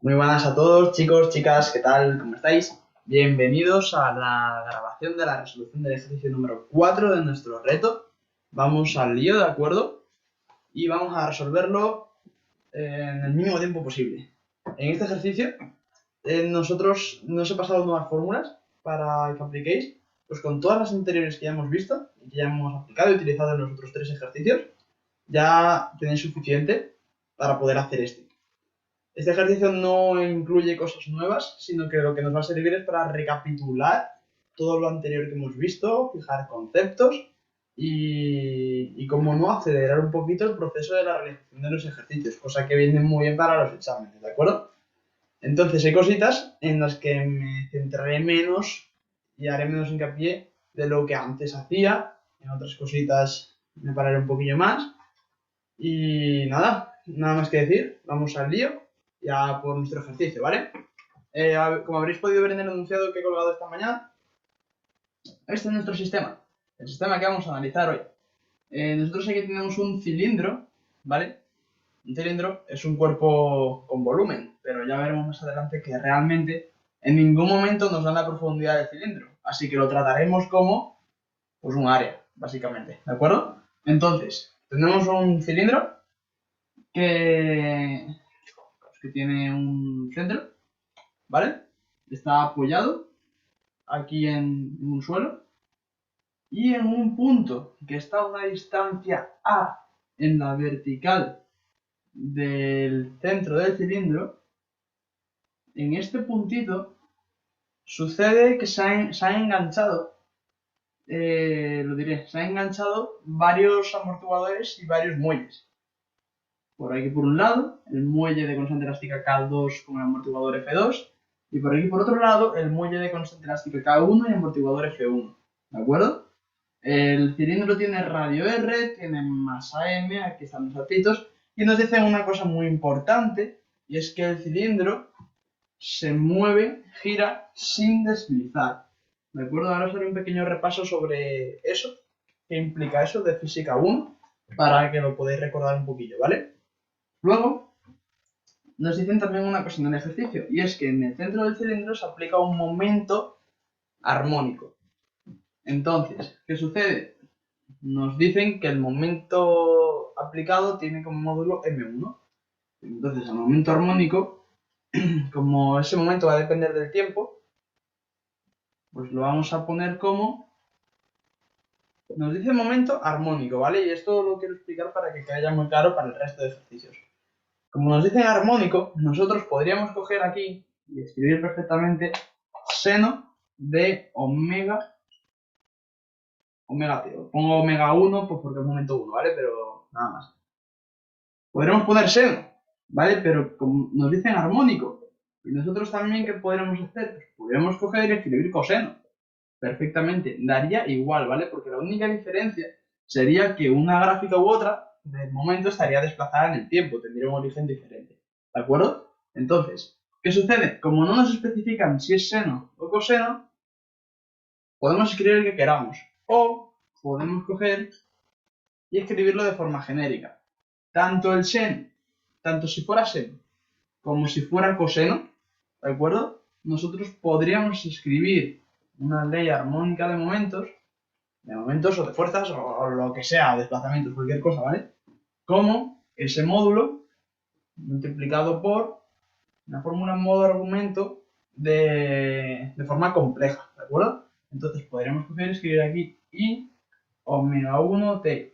Muy buenas a todos, chicos, chicas, ¿qué tal? ¿Cómo estáis? Bienvenidos a la grabación de la resolución del ejercicio número 4 de nuestro reto. Vamos al lío, ¿de acuerdo? Y vamos a resolverlo en el mínimo tiempo posible. En este ejercicio, nosotros nos he pasado nuevas fórmulas para que apliquéis, pues con todas las anteriores que ya hemos visto y que ya hemos aplicado y utilizado en los otros 3 ejercicios, ya tenéis suficiente para poder hacer este. Este ejercicio no incluye cosas nuevas, sino que lo que nos va a servir es para recapitular todo lo anterior que hemos visto, fijar conceptos y como no, acelerar un poquito el proceso de la realización de los ejercicios, cosa que viene muy bien para los exámenes, ¿de acuerdo? Entonces hay cositas en las que me centraré menos y haré menos hincapié de lo que antes hacía, en otras cositas me pararé un poquillo más y nada más que decir, vamos al lío ya por nuestro ejercicio, ¿vale? Como habréis podido ver en el enunciado que he colgado esta mañana, este es nuestro sistema, el sistema que vamos a analizar hoy. Nosotros aquí tenemos un cilindro, ¿vale? Un cilindro es un cuerpo con volumen, pero ya veremos más adelante que realmente en ningún momento nos dan la profundidad del cilindro, así que lo trataremos como pues un área, básicamente, ¿de acuerdo? Entonces, tenemos un cilindro que tiene un centro, ¿vale? Está apoyado aquí en un suelo y en un punto que está a una distancia A en la vertical del centro del cilindro, en este puntito sucede que se ha enganchado, se han enganchado varios amortiguadores y varios muelles. Por aquí por un lado, el muelle de constante elástica K2 con el amortiguador F2, y por aquí por otro lado, el muelle de constante elástica K1 y amortiguador F1, ¿de acuerdo? El cilindro tiene radio R, tiene masa M, aquí están los saltitos, y nos dicen una cosa muy importante, y es que el cilindro se mueve, gira sin deslizar. ¿De acuerdo? Ahora os haré un pequeño repaso sobre eso, qué implica eso de física 1, para que lo podáis recordar un poquillo, ¿vale? Luego, nos dicen también una cosa en el ejercicio, y es que en el centro del cilindro se aplica un momento armónico. Entonces, ¿qué sucede? Nos dicen que el momento aplicado tiene como módulo M1. Entonces, el momento armónico, como ese momento va a depender del tiempo, pues lo vamos a poner como... Nos dice momento armónico, ¿vale? Y esto lo quiero explicar para que quede ya muy claro para el resto de ejercicios. Como nos dicen armónico, nosotros podríamos coger aquí y escribir perfectamente seno de omega t. Pongo omega 1 pues porque es momento 1, ¿vale? Pero nada más. Podremos poner seno, ¿vale? Pero como nos dicen armónico, y nosotros también, ¿qué podremos hacer? Pues podríamos coger y escribir coseno. Perfectamente, daría igual, ¿vale? Porque la única diferencia sería que una gráfica u otra, de momento, estaría desplazada en el tiempo, tendría un origen diferente, ¿de acuerdo? Entonces, ¿qué sucede? Como no nos especifican si es seno o coseno, podemos escribir el que queramos, o podemos coger y escribirlo de forma genérica. Tanto el seno, tanto si fuera seno como si fuera coseno, ¿de acuerdo? Nosotros podríamos escribir una ley armónica de momentos o de fuerzas o lo que sea, desplazamientos, cualquier cosa, ¿vale? Como ese módulo multiplicado por una fórmula en modo argumento de forma compleja, ¿de acuerdo? Entonces podríamos coger y escribir aquí I omega 1t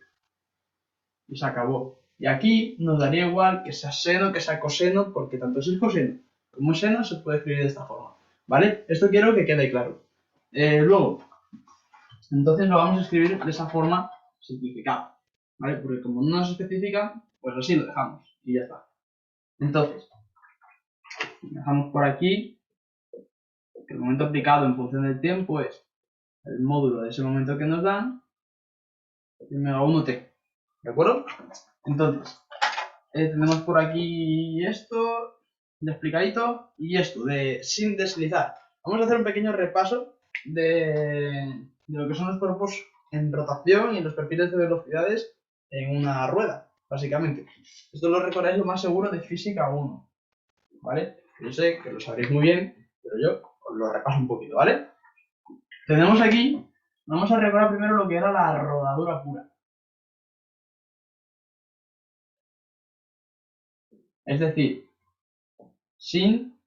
y se acabó. Y aquí nos daría igual que sea seno que sea coseno, porque tanto si es coseno como es seno se puede escribir de esta forma, ¿vale? Esto quiero que quede claro. Luego, entonces lo vamos a escribir de esa forma simplificada, ¿vale? Porque como no nos especifica, pues así lo dejamos y ya está. Entonces, dejamos por aquí que el momento aplicado en función del tiempo es el módulo de ese momento que nos dan, y omega 1t, ¿de acuerdo? Entonces, tenemos por aquí esto de explicadito y esto de sin deslizar. Vamos a hacer un pequeño repaso de lo que son los cuerpos en rotación y los perfiles de velocidades en una rueda, básicamente. Esto lo recordáis lo más seguro de física 1, ¿vale? Yo sé que lo sabréis muy bien, pero yo os lo repaso un poquito, ¿vale? Tenemos aquí, vamos a recordar primero lo que era la rodadura pura. Es decir, sin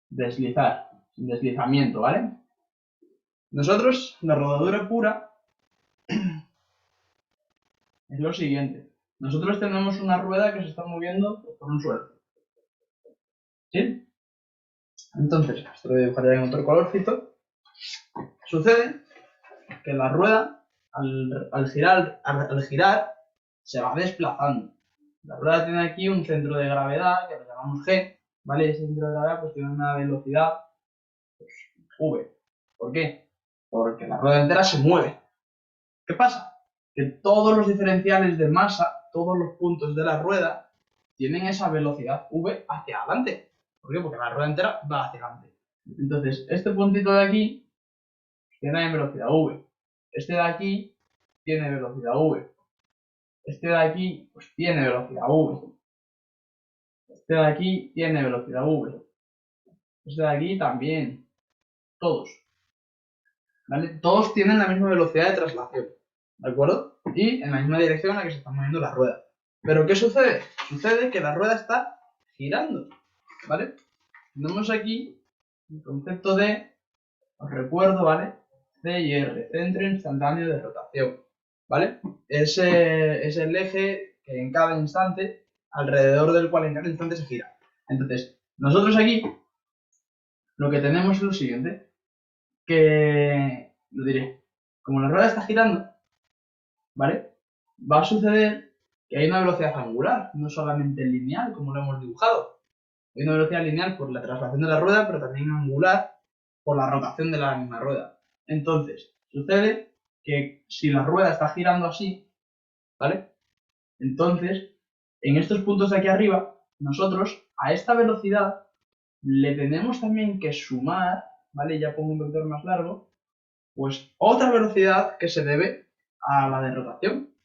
deslizar, sin deslizamiento, ¿vale? Nosotros, la rodadura pura es lo siguiente. Nosotros tenemos una rueda que se está moviendo por un suelo. ¿Sí? Entonces, esto lo voy a dibujar ya en otro colorcito. Sucede que la rueda, al girar, se va desplazando. La rueda tiene aquí un centro de gravedad, que lo llamamos G, ¿vale? Ese centro de gravedad pues tiene una velocidad pues, V. ¿Por qué? Porque la rueda entera se mueve. ¿Qué pasa? Que todos los diferenciales de masa, todos los puntos de la rueda, tienen esa velocidad V hacia adelante. ¿Por qué? Porque la rueda entera va hacia adelante. Entonces, este puntito de aquí tiene velocidad V. Este de aquí tiene velocidad V. Este de aquí, pues tiene velocidad V. Este de aquí tiene velocidad V. Este de aquí también. Todos. ¿Vale? Todos tienen la misma velocidad de traslación. ¿De acuerdo? Y en la misma dirección en la que se está moviendo la rueda. ¿Pero qué sucede? Sucede que la rueda está girando. ¿Vale? Tenemos aquí el concepto de, os recuerdo, ¿vale? C y R, centro instantáneo de rotación. ¿Vale? Es el eje que en cada instante, alrededor del cual en cada instante se gira. Entonces, nosotros aquí lo que tenemos es lo siguiente, que, lo diré, como la rueda está girando, ¿vale? Va a suceder que hay una velocidad angular, no solamente lineal, como lo hemos dibujado. Hay una velocidad lineal por la traslación de la rueda, pero también angular por la rotación de la misma rueda. Entonces, sucede que si la rueda está girando así, ¿vale? Entonces, en estos puntos de aquí arriba, nosotros a esta velocidad le tenemos también que sumar, ¿vale? Ya pongo un vector más largo, pues otra velocidad que se debe a la de rotación.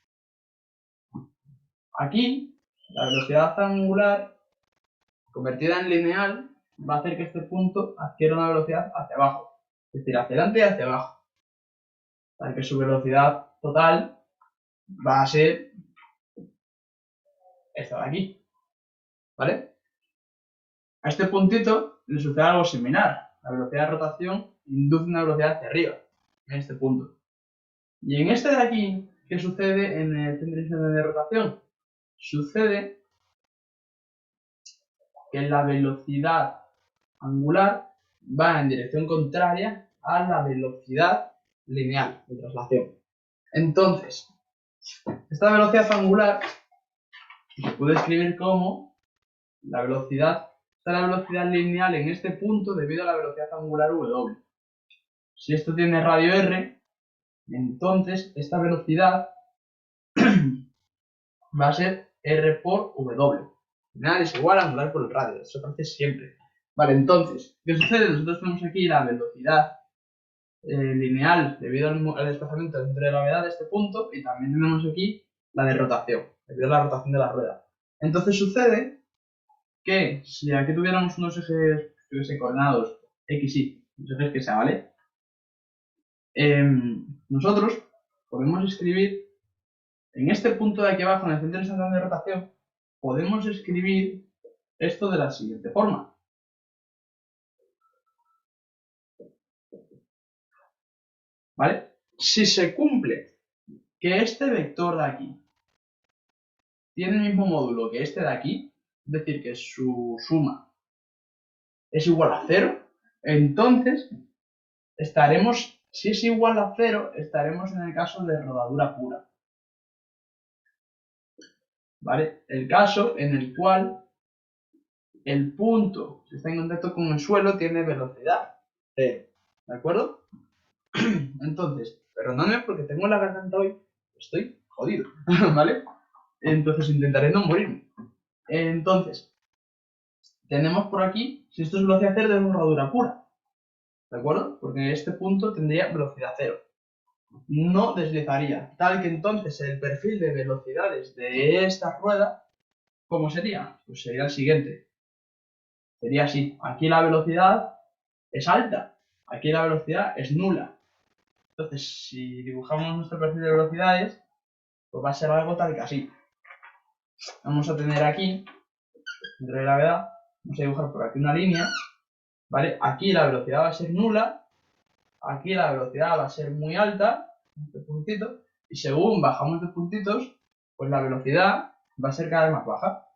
Aquí, la velocidad angular convertida en lineal va a hacer que este punto adquiera una velocidad hacia abajo, es decir, hacia adelante y hacia abajo, para que su velocidad total va a ser esta de aquí, ¿vale? A este puntito le sucede algo similar. La velocidad de rotación induce una velocidad hacia arriba, en este punto. Y en este de aquí, ¿qué sucede en el centro de rotación? Sucede que la velocidad angular va en dirección contraria a la velocidad lineal de traslación. Entonces, esta velocidad angular se puede escribir como la velocidad lineal en este punto debido a la velocidad angular W. Si esto tiene radio R, entonces esta velocidad va a ser R por W. Lineal es igual a angular por el radio, eso aparece siempre. Vale, entonces, ¿qué sucede? Nosotros tenemos aquí la velocidad lineal debido al desplazamiento del centro de gravedad de este punto y también tenemos aquí la de rotación, debido a la rotación de la rueda. Entonces sucede que si aquí tuviéramos unos ejes, yo que sé, coordenados X, Y, los ejes que sea, ¿vale? Nosotros podemos escribir en este punto de aquí abajo, en el centro instantáneo de rotación, podemos escribir esto de la siguiente forma. ¿Vale? Si se cumple que este vector de aquí tiene el mismo módulo que este de aquí, es decir, que su suma es igual a 0, entonces estaremos, si es igual a 0, estaremos en el caso de rodadura pura. ¿Vale? El caso en el cual el punto que está en contacto con el suelo tiene velocidad 0. ¿De acuerdo? Entonces, perdonadme porque tengo la garganta hoy, estoy jodido, ¿vale? Entonces intentaré no morirme. Entonces, tenemos por aquí, si esto es velocidad 0, tenemos rodadura pura. ¿De acuerdo? Porque este punto tendría velocidad 0. No deslizaría. Tal que entonces el perfil de velocidades de esta rueda, ¿cómo sería? Pues sería el siguiente. sería así. Aquí la velocidad es alta, aquí la velocidad es nula. Entonces, si dibujamos nuestro perfil de velocidades, pues va a ser algo tal que así. Vamos a tener aquí, centro de gravedad, vamos a dibujar por aquí una línea, ¿vale? Aquí la velocidad va a ser nula, aquí la velocidad va a ser muy alta, este puntito, y según bajamos de puntitos, pues la velocidad va a ser cada vez más baja.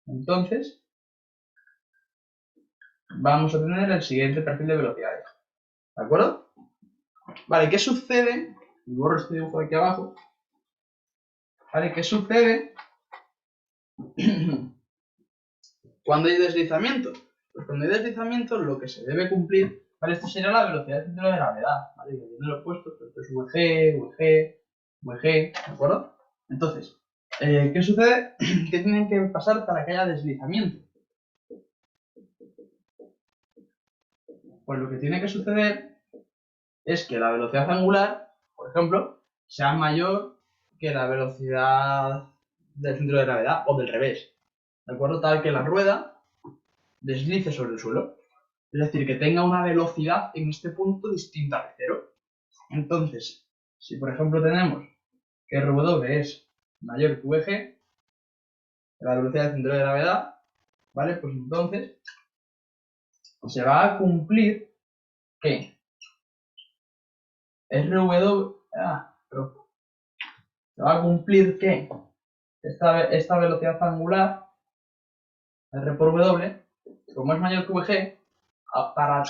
Entonces, vamos a tener el siguiente perfil de velocidades. ¿De acuerdo? Vale, ¿qué sucede? Borro este dibujo de aquí abajo. Vale, ¿qué sucede cuando hay deslizamiento? Pues cuando hay deslizamiento, lo que se debe cumplir, ¿vale? Esto sería la velocidad del centro de gravedad, ¿vale? Yo no lo he puesto, pero esto es VG, ¿de acuerdo? Entonces, ¿qué sucede? ¿Qué tienen que pasar para que haya deslizamiento? Pues lo que tiene que suceder es que la velocidad angular, por ejemplo, sea mayor que la velocidad del centro de gravedad o del revés, ¿de acuerdo? Tal que la rueda deslice sobre el suelo. Es decir, que tenga una velocidad en este punto distinta de cero. Entonces, si por ejemplo tenemos que RW es mayor que VG, la velocidad del centro de gravedad, ¿vale? Pues entonces se va a cumplir que se va a cumplir que esta velocidad angular, R por W, como es mayor que VG, para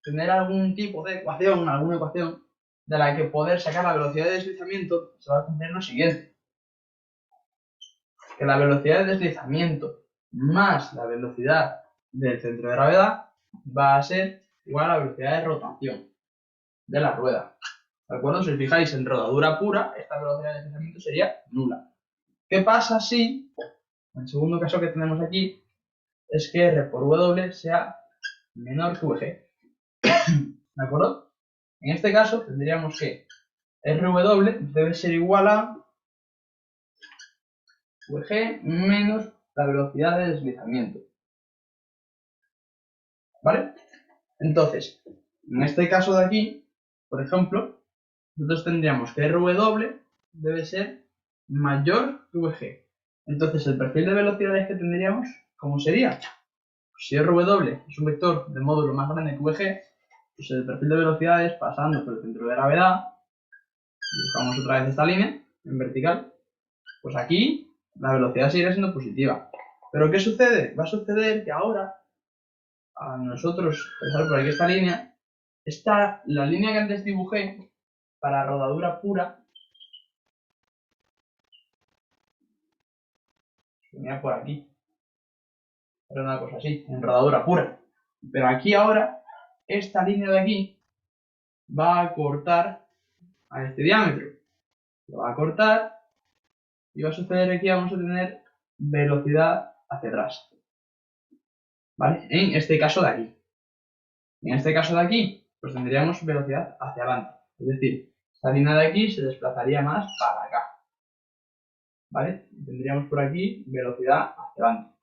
tener algún tipo de ecuación, alguna ecuación de la que poder sacar la velocidad de deslizamiento, se va a cumplir lo siguiente. Que la velocidad de deslizamiento más la velocidad del centro de gravedad va a ser igual a la velocidad de rotación de la rueda. ¿De acuerdo? Si os fijáis en rodadura pura, esta velocidad de deslizamiento sería nula. ¿Qué pasa si, en el segundo caso que tenemos aquí, es que R por W sea menor que VG? ¿De acuerdo? En este caso tendríamos que RW debe ser igual a VG menos la velocidad de deslizamiento. ¿Vale? Entonces, en este caso de aquí, por ejemplo, nosotros tendríamos que RW debe ser mayor que VG. Entonces, el perfil de velocidades que tendríamos, ¿cómo sería? Pues si RW es un vector de módulo más grande que VG, pues el perfil de velocidades pasando por el centro de gravedad, buscamos otra vez esta línea en vertical, pues aquí la velocidad seguirá siendo positiva. Pero ¿qué sucede? Va a suceder que ahora, a nosotros pasar por aquí esta línea, la línea que antes dibujé para rodadura pura, venía por aquí, era una cosa así, en rodadura pura. Pero aquí ahora, esta línea de aquí va a cortar a este diámetro. Lo va a cortar y va a suceder que aquí vamos a tener velocidad hacia atrás. ¿Vale? En este caso de aquí. En este caso de aquí, pues tendríamos velocidad hacia adelante. Es decir, esta línea de aquí se desplazaría más para acá. ¿Vale? Tendríamos por aquí velocidad hacia adelante.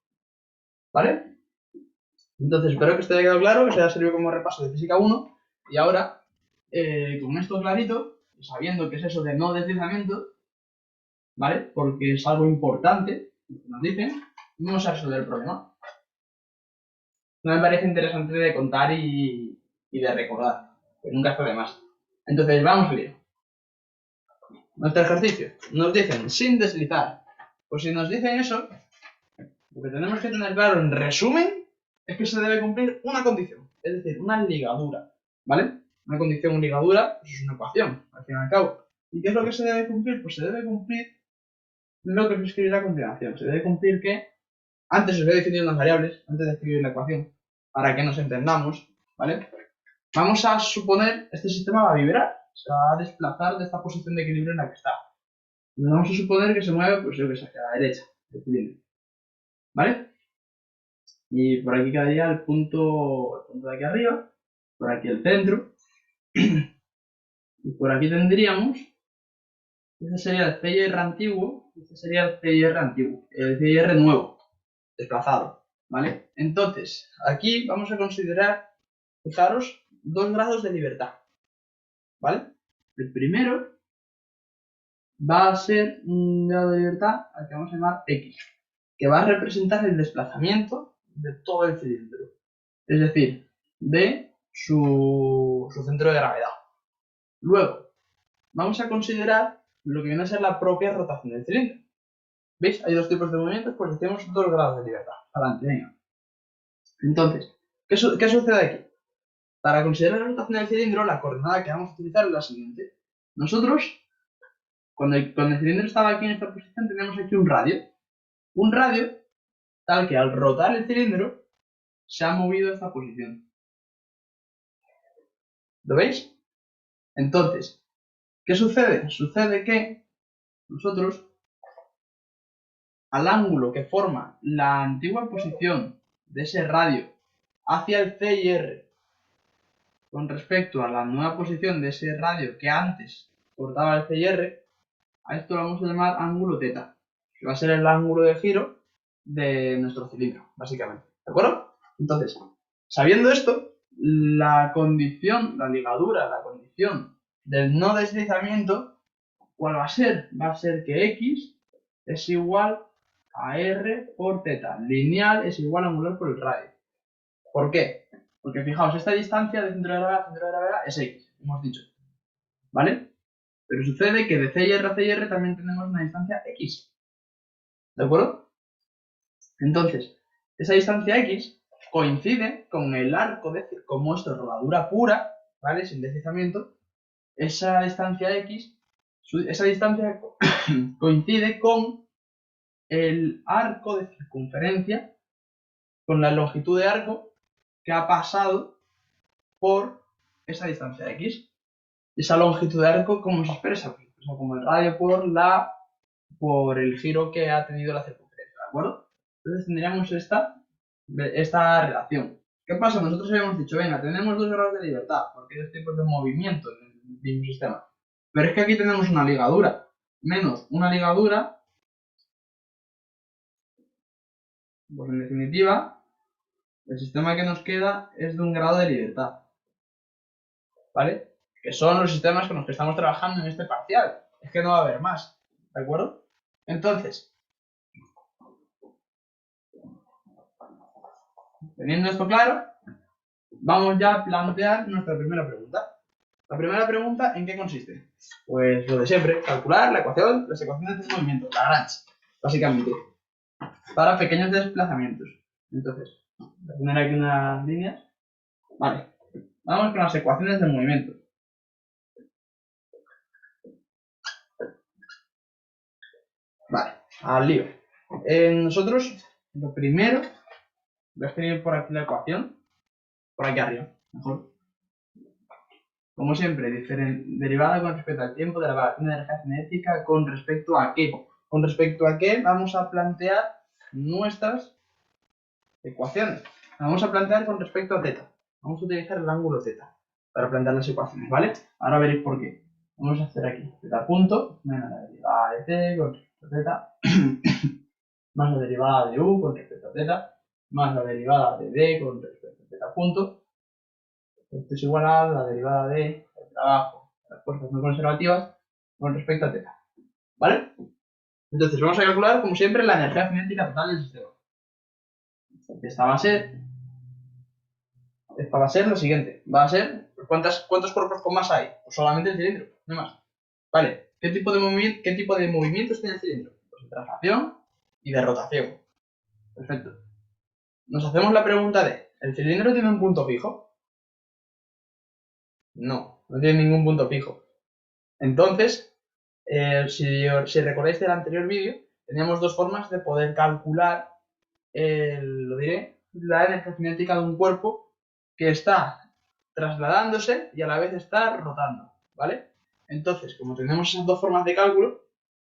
¿Vale? Entonces, espero que esto haya quedado claro, que os haya servido como repaso de Física 1. Y ahora, con esto clarito, sabiendo qué es eso de no deslizamiento, ¿vale? Porque es algo importante, nos dicen, vamos a resolver el problema. No me parece interesante de contar y de recordar, que nunca está de más. Entonces, vamos a ver. Nuestro ejercicio. Nos dicen sin deslizar. Pues si nos dicen eso, lo que tenemos que tener claro en resumen es que se debe cumplir una condición, es decir, una ligadura, ¿vale? Una condición, ligadura, pues es una ecuación, al fin y al cabo. ¿Y qué es lo que se debe cumplir? Pues se debe cumplir lo que os escribiré a continuación. Se debe cumplir que, antes os voy a definir unas variables, antes de escribir la ecuación, para que nos entendamos, ¿vale? Vamos a suponer, este sistema va a vibrar, se va a desplazar de esta posición de equilibrio en la que está. Y vamos a suponer que se mueve, pues yo que sé, hacia la derecha del cilindro, ¿vale? Y por aquí quedaría el punto de aquí arriba, por aquí el centro, y por aquí tendríamos, este sería el CIR antiguo, este sería el CIR antiguo, el CIR nuevo, desplazado. ¿vale? Entonces, aquí vamos a considerar, fijaros, 2 grados de libertad, ¿vale? El primero va a ser un grado de libertad al que vamos a llamar X, que va a representar el desplazamiento de todo el cilindro, es decir, de su centro de gravedad. Luego, vamos a considerar lo que viene a ser la propia rotación del cilindro. ¿Veis? Hay 2 tipos de movimientos, pues decimos 2 grados de libertad. Adelante, venga. Entonces, ¿qué sucede aquí? Para considerar la rotación del cilindro, la coordenada que vamos a utilizar es la siguiente. Nosotros, cuando el cilindro estaba aquí en esta posición, tenemos aquí un radio. Un radio tal que al rotar el cilindro se ha movido a esta posición. ¿Lo veis? Entonces, ¿qué sucede? Sucede que nosotros, al ángulo que forma la antigua posición de ese radio hacia el C y R con respecto a la nueva posición de ese radio que antes cortaba el C y R, a esto lo vamos a llamar ángulo θ, que va a ser el ángulo de giro de nuestro cilindro, básicamente. ¿De acuerdo? Entonces, sabiendo esto, la condición, la ligadura, la condición del no deslizamiento, ¿cuál va a ser? Va a ser que X es igual a R por θ. Lineal es igual a angular por el radio. ¿Por qué? Porque fijaos, esta distancia de centro de gravedad a centro de gravedad es X, hemos dicho. ¿Vale? Pero sucede que de CR a CR también tenemos una distancia X. ¿De acuerdo? Entonces, esa distancia X coincide con el arco, como esto es rodadura pura, ¿vale? Sin deslizamiento, esa distancia X, esa distancia coincide con el arco de circunferencia, con la longitud de arco que ha pasado por esa distancia X. Esa longitud de arco, ¿cómo se expresa? Pues se expresa como el radio por el giro que ha tenido la circunferencia, ¿de acuerdo? Entonces tendríamos esta relación. ¿Qué pasa? Nosotros habíamos dicho, venga, tenemos 2 grados de libertad, porque hay 2 tipos de movimiento en el mismo sistema. Pero es que aquí tenemos una ligadura, menos una ligadura, pues en definitiva, el sistema que nos queda es de 1 grado de libertad, ¿vale? Que son los sistemas con los que estamos trabajando en este parcial. Es que no va a haber más, ¿de acuerdo? Entonces, teniendo esto claro, vamos ya a plantear nuestra primera pregunta. La primera pregunta, ¿en qué consiste? Pues lo de siempre, calcular las ecuaciones de movimiento, Lagrange, básicamente, para pequeños desplazamientos. Entonces, voy a poner aquí unas líneas. Vale, vamos con las ecuaciones de movimiento. Vale, al lío. Nosotros, lo primero, voy a escribir por aquí la ecuación, por aquí arriba, mejor. Como siempre, derivada con respecto al tiempo de la variación de energía cinética con respecto a qué. Con respecto a qué vamos a plantear nuestras ecuaciones. Vamos a plantear con respecto a θ. Vamos a utilizar el ángulo θ para plantear las ecuaciones, ¿vale? Ahora veréis por qué. Vamos a hacer aquí θ punto menos la derivada de t con respecto a θ más la derivada de u con respecto a θ más la derivada de d con respecto a θ punto. Esto es igual a la derivada de el trabajo de las fuerzas no conservativas con respecto a θ. ¿Vale? Entonces vamos a calcular, como siempre, la energía cinética total del sistema. Esta va a ser lo siguiente. Va a ser, ¿cuántos cuerpos con masa hay? Pues solamente el cilindro, no hay más. Vale, ¿qué tipo de movimientos tiene el cilindro? Pues de traslación y de rotación. Perfecto. Nos hacemos la pregunta de, ¿el cilindro tiene un punto fijo? No, no tiene ningún punto fijo. Entonces, si recordáis del anterior vídeo, teníamos 2 formas de poder calcular, la energía cinética de un cuerpo que está trasladándose y a la vez está rotando, ¿vale? Entonces, como tenemos esas 2 formas de cálculo,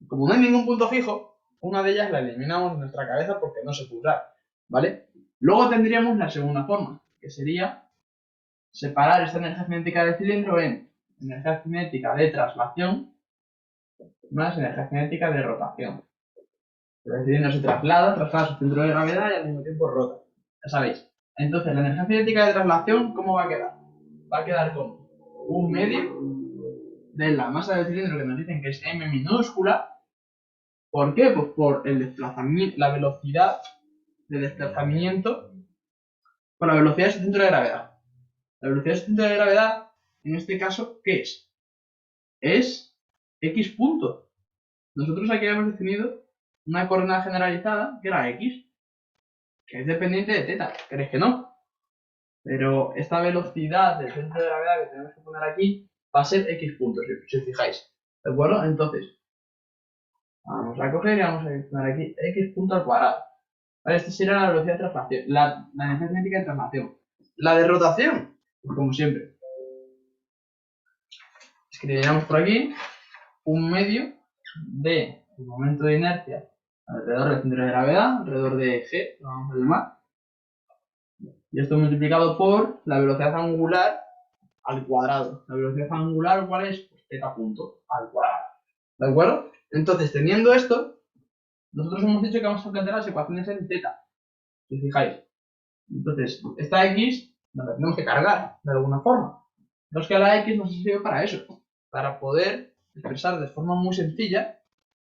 como no hay ningún punto fijo, una de ellas la eliminamos de nuestra cabeza porque no se puede usar, ¿vale? Luego tendríamos la segunda forma, que sería separar esta energía cinética del cilindro en energía cinética de traslación más energía cinética de rotación. El cilindro se traslada su centro de gravedad y al mismo tiempo rota. Ya sabéis. Entonces, la energía cinética de traslación, ¿cómo va a quedar? Va a quedar como un medio de la masa del cilindro, que nos dicen que es m minúscula. ¿Por qué? Pues por el desplazamiento, la velocidad de desplazamiento por la velocidad de su centro de gravedad. La velocidad de su centro de gravedad, en este caso, ¿qué es? Es x punto. Nosotros aquí habíamos definido una coordenada generalizada que era x, que es dependiente de θ. ¿Crees que no? Pero esta velocidad del centro de gravedad que tenemos que poner aquí va a ser x puntos, si os fijáis. ¿De acuerdo? Entonces, vamos a coger y vamos a poner aquí x punto al cuadrado. Vale, esta sería la velocidad de traslación, la energía cinética de traslación. La de rotación, pues como siempre. Escribiríamos por aquí un medio de el momento de inercia alrededor del centro de gravedad, alrededor de g, lo vamos a llamar. Y esto multiplicado por la velocidad angular al cuadrado. ¿La velocidad angular cuál es? Pues θ punto al cuadrado. ¿De acuerdo? Entonces, teniendo esto, nosotros hemos dicho que vamos a plantear las ecuaciones en θ. Si os fijáis. Entonces, esta x nos la tenemos que cargar de alguna forma. No es que la x nos sirve para eso, para poder expresar de forma muy sencilla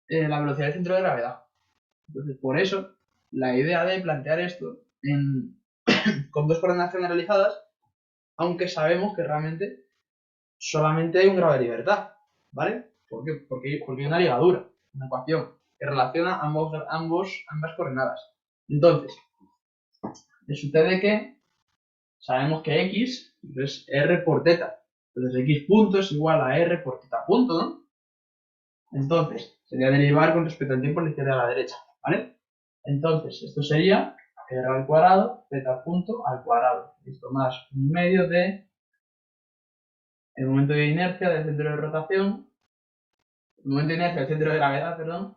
la velocidad del centro de gravedad. Entonces, por eso, la idea de plantear esto con dos coordenadas generalizadas, aunque sabemos que realmente solamente hay un grado de libertad, ¿vale? ¿Por qué? Porque hay una ligadura, una ecuación que relaciona ambas coordenadas. Entonces, sucede que sabemos que x es r por θ. Entonces, x punto es igual a r por θ punto, ¿no? Entonces, sería derivar con respecto al tiempo a la izquierda y a la derecha, ¿vale? Entonces, esto sería r al cuadrado, θ punto al cuadrado. Esto más un medio de el momento de inercia del centro de rotación, el momento de inercia del centro de gravedad, perdón,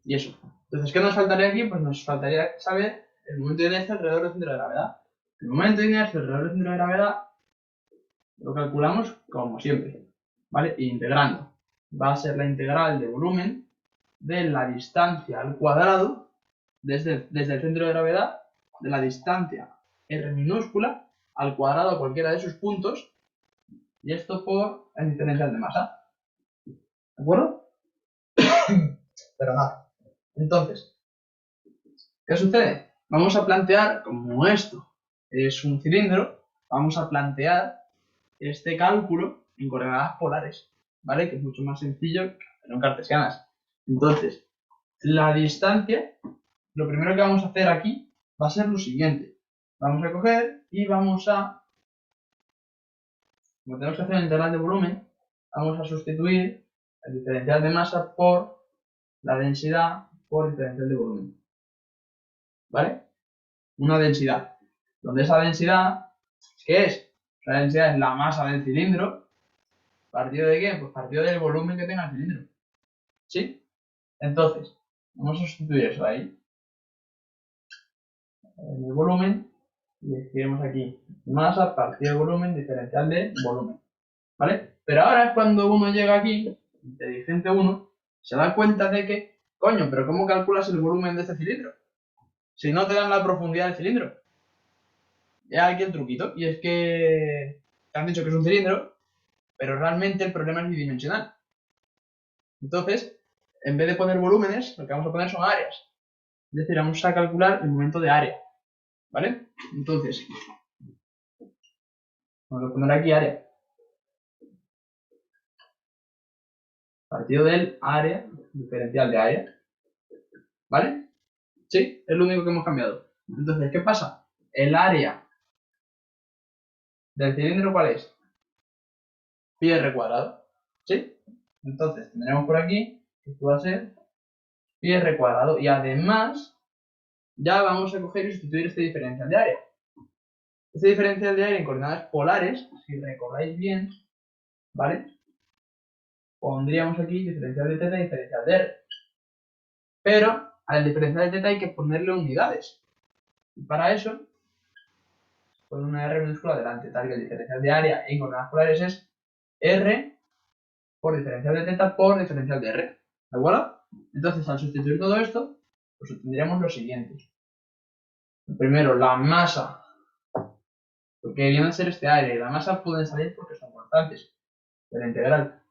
y eso. Entonces, ¿qué nos faltaría aquí? Pues nos faltaría saber el momento de inercia alrededor del centro de gravedad. El momento de inercia alrededor del centro de gravedad lo calculamos como siempre, ¿vale? Integrando. Va a ser la integral de volumen de la distancia al cuadrado desde el centro de gravedad, de la distancia r minúscula al cuadrado a cualquiera de sus puntos, y esto por el diferencial de masa. ¿De acuerdo? Pero nada. Entonces, ¿qué sucede? Vamos a plantear, como esto es un cilindro, vamos a plantear este cálculo en coordenadas polares, ¿vale? Que es mucho más sencillo que en cartesianas. Entonces, la distancia, lo primero que vamos a hacer aquí va a ser lo siguiente. Vamos a coger y vamos a, como tenemos que hacer el integral de volumen, vamos a sustituir el diferencial de masa por la densidad por diferencial de volumen. ¿Vale? Una densidad. Donde esa densidad, ¿qué es? La densidad es la masa del cilindro. ¿Partido de qué? Pues partido del volumen que tenga el cilindro. ¿Sí? Entonces, vamos a sustituir eso ahí. En el volumen, y escribimos aquí masa partido de volumen diferencial de volumen. ¿Vale? Pero ahora es cuando uno llega aquí, inteligente uno, se da cuenta de que, coño, pero ¿cómo calculas el volumen de este cilindro? Si no te dan la profundidad del cilindro. Ya aquí el truquito, y es que te han dicho que es un cilindro, pero realmente el problema es bidimensional. Entonces, en vez de poner volúmenes, lo que vamos a poner son áreas. Es decir, vamos a calcular el momento de área. ¿Vale? Entonces, vamos a poner aquí área. Partido del área, diferencial de área. ¿Vale? Sí, es lo único que hemos cambiado. Entonces, ¿qué pasa? El área del cilindro, ¿cuál es? Pi r cuadrado. ¿Sí? Entonces, tendremos por aquí que esto va a ser pi r cuadrado. Y además, ya vamos a coger y sustituir este diferencial de área. Este diferencial de área en coordenadas polares, si recordáis bien, ¿vale? Pondríamos aquí diferencial de θ y diferencial de r. Pero al diferencial de θ hay que ponerle unidades. Y para eso, con una r minúscula delante, tal que el diferencial de área en coordenadas polares es r por diferencial de θ por diferencial de r. ¿De acuerdo? Entonces, al sustituir todo esto, pues obtendríamos lo siguiente. Primero, la masa, porque viene a ser este aire, y la masa pueden salir porque son constantes, de la integral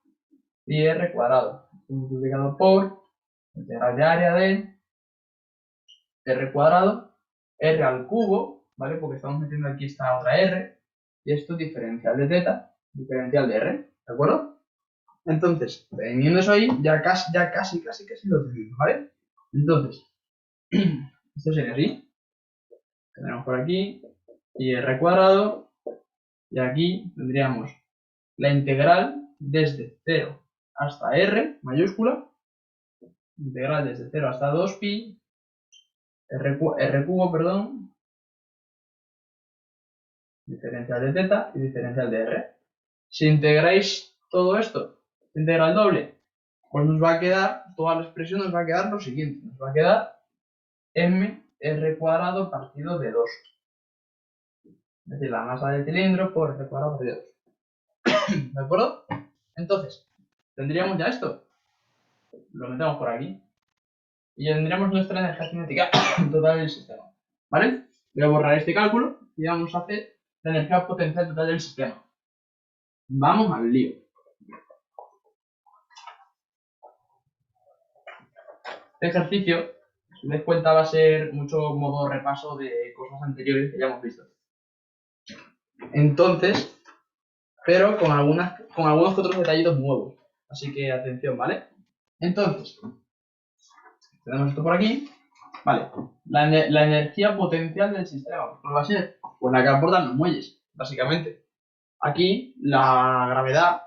pi r cuadrado, multiplicado por integral de área de r cuadrado, r al cubo, ¿vale? Porque estamos metiendo aquí esta otra r, y esto es diferencial de θ, diferencial de r, ¿de acuerdo? Entonces, teniendo eso ahí, ya casi lo tenemos, ¿vale? Entonces, esto sería así. Tendremos por aquí y r cuadrado, y aquí tendríamos la integral desde 0 hasta r mayúscula, integral desde 0 hasta 2pi, r cubo, perdón, diferencial de θ y diferencial de r. Si integráis todo esto, integral doble, pues nos va a quedar, toda la expresión nos va a quedar lo siguiente, nos va a quedar mr cuadrado partido de 2. Es decir, la masa del cilindro por r cuadrado partido de 2. ¿De acuerdo? Entonces, tendríamos ya esto. Lo metemos por aquí. Y tendríamos nuestra energía cinética total del sistema. ¿Vale? Voy a borrar este cálculo y vamos a hacer la energía potencial total del sistema. Vamos al lío. Este ejercicio, si os dais cuenta, va a ser mucho modo repaso de cosas anteriores que ya hemos visto. Entonces, pero con algunos otros detallitos nuevos. Así que atención, ¿vale? Entonces, tenemos esto por aquí. Vale, la energía potencial del sistema, ¿cuál va a ser? Pues la que aportan los muelles, básicamente. Aquí, la gravedad,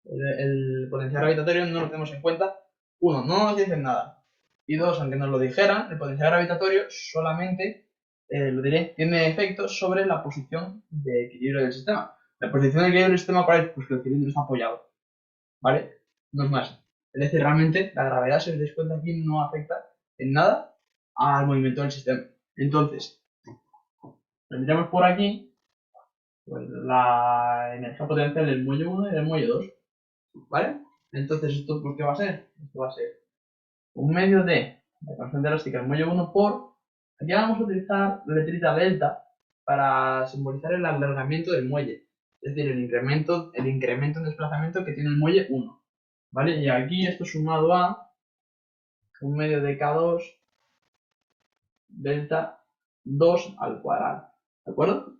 el potencial gravitatorio no lo tenemos en cuenta. Uno, no nos dicen nada. Y dos, aunque nos lo dijeran, el potencial gravitatorio solamente, lo diré, tiene efectos sobre la posición de equilibrio del sistema. La posición de equilibrio del sistema, ¿cuál es? Pues que el cilindro está apoyado. ¿Vale? No es más. Es decir, realmente la gravedad, si os dais cuenta aquí, no afecta en nada al movimiento del sistema. Entonces, tendríamos por aquí pues, la energía potencial del muelle 1 y del muelle 2. ¿Vale? Entonces, ¿esto por qué va a ser? Esto va a ser un medio de la constante elástica del muelle 1 por... Aquí vamos a utilizar la letrita delta para simbolizar el alargamiento del muelle. Es decir, el incremento en desplazamiento que tiene el muelle 1. ¿Vale? Y aquí esto sumado a un medio de K2 delta 2 al cuadrado. ¿De acuerdo?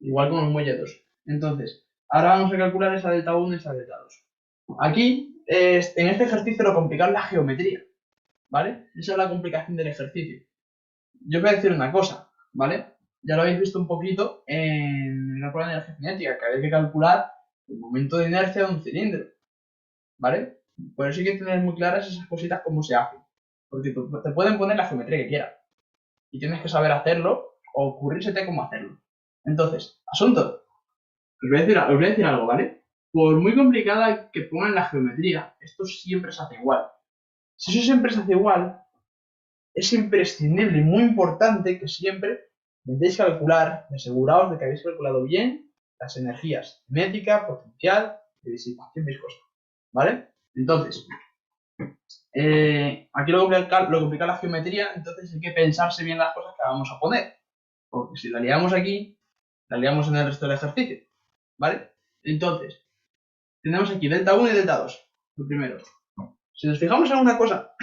Igual con el muelle 2. Entonces, ahora vamos a calcular esa delta 1 y esa delta 2. Aquí, en este ejercicio lo complicado es la geometría. ¿Vale? Esa es la complicación del ejercicio. Yo os voy a decir una cosa, ¿vale? Ya lo habéis visto un poquito en el cálculo de energía cinética, que había que calcular el momento de inercia de un cilindro. ¿Vale? Por eso hay que tener muy claras esas cositas cómo se hacen. Porque te pueden poner la geometría que quieras. Y tienes que saber hacerlo o ocurrírsete cómo hacerlo. Entonces, asunto. Os voy a decir algo, ¿vale? Por muy complicada que pongan la geometría, esto siempre se hace igual. Si eso siempre se hace igual, es imprescindible y muy importante que siempre intentéis calcular, aseguraos de que habéis calculado bien las energías cinética, potencial y disipación viscosa. ¿Vale? Entonces, aquí lo complica la geometría, entonces hay que pensarse bien las cosas que vamos a poner. Porque si la liamos aquí, la liamos en el resto del ejercicio. ¿Vale? Entonces, tenemos aquí delta 1 y delta 2. Lo primero. Si nos fijamos en una cosa,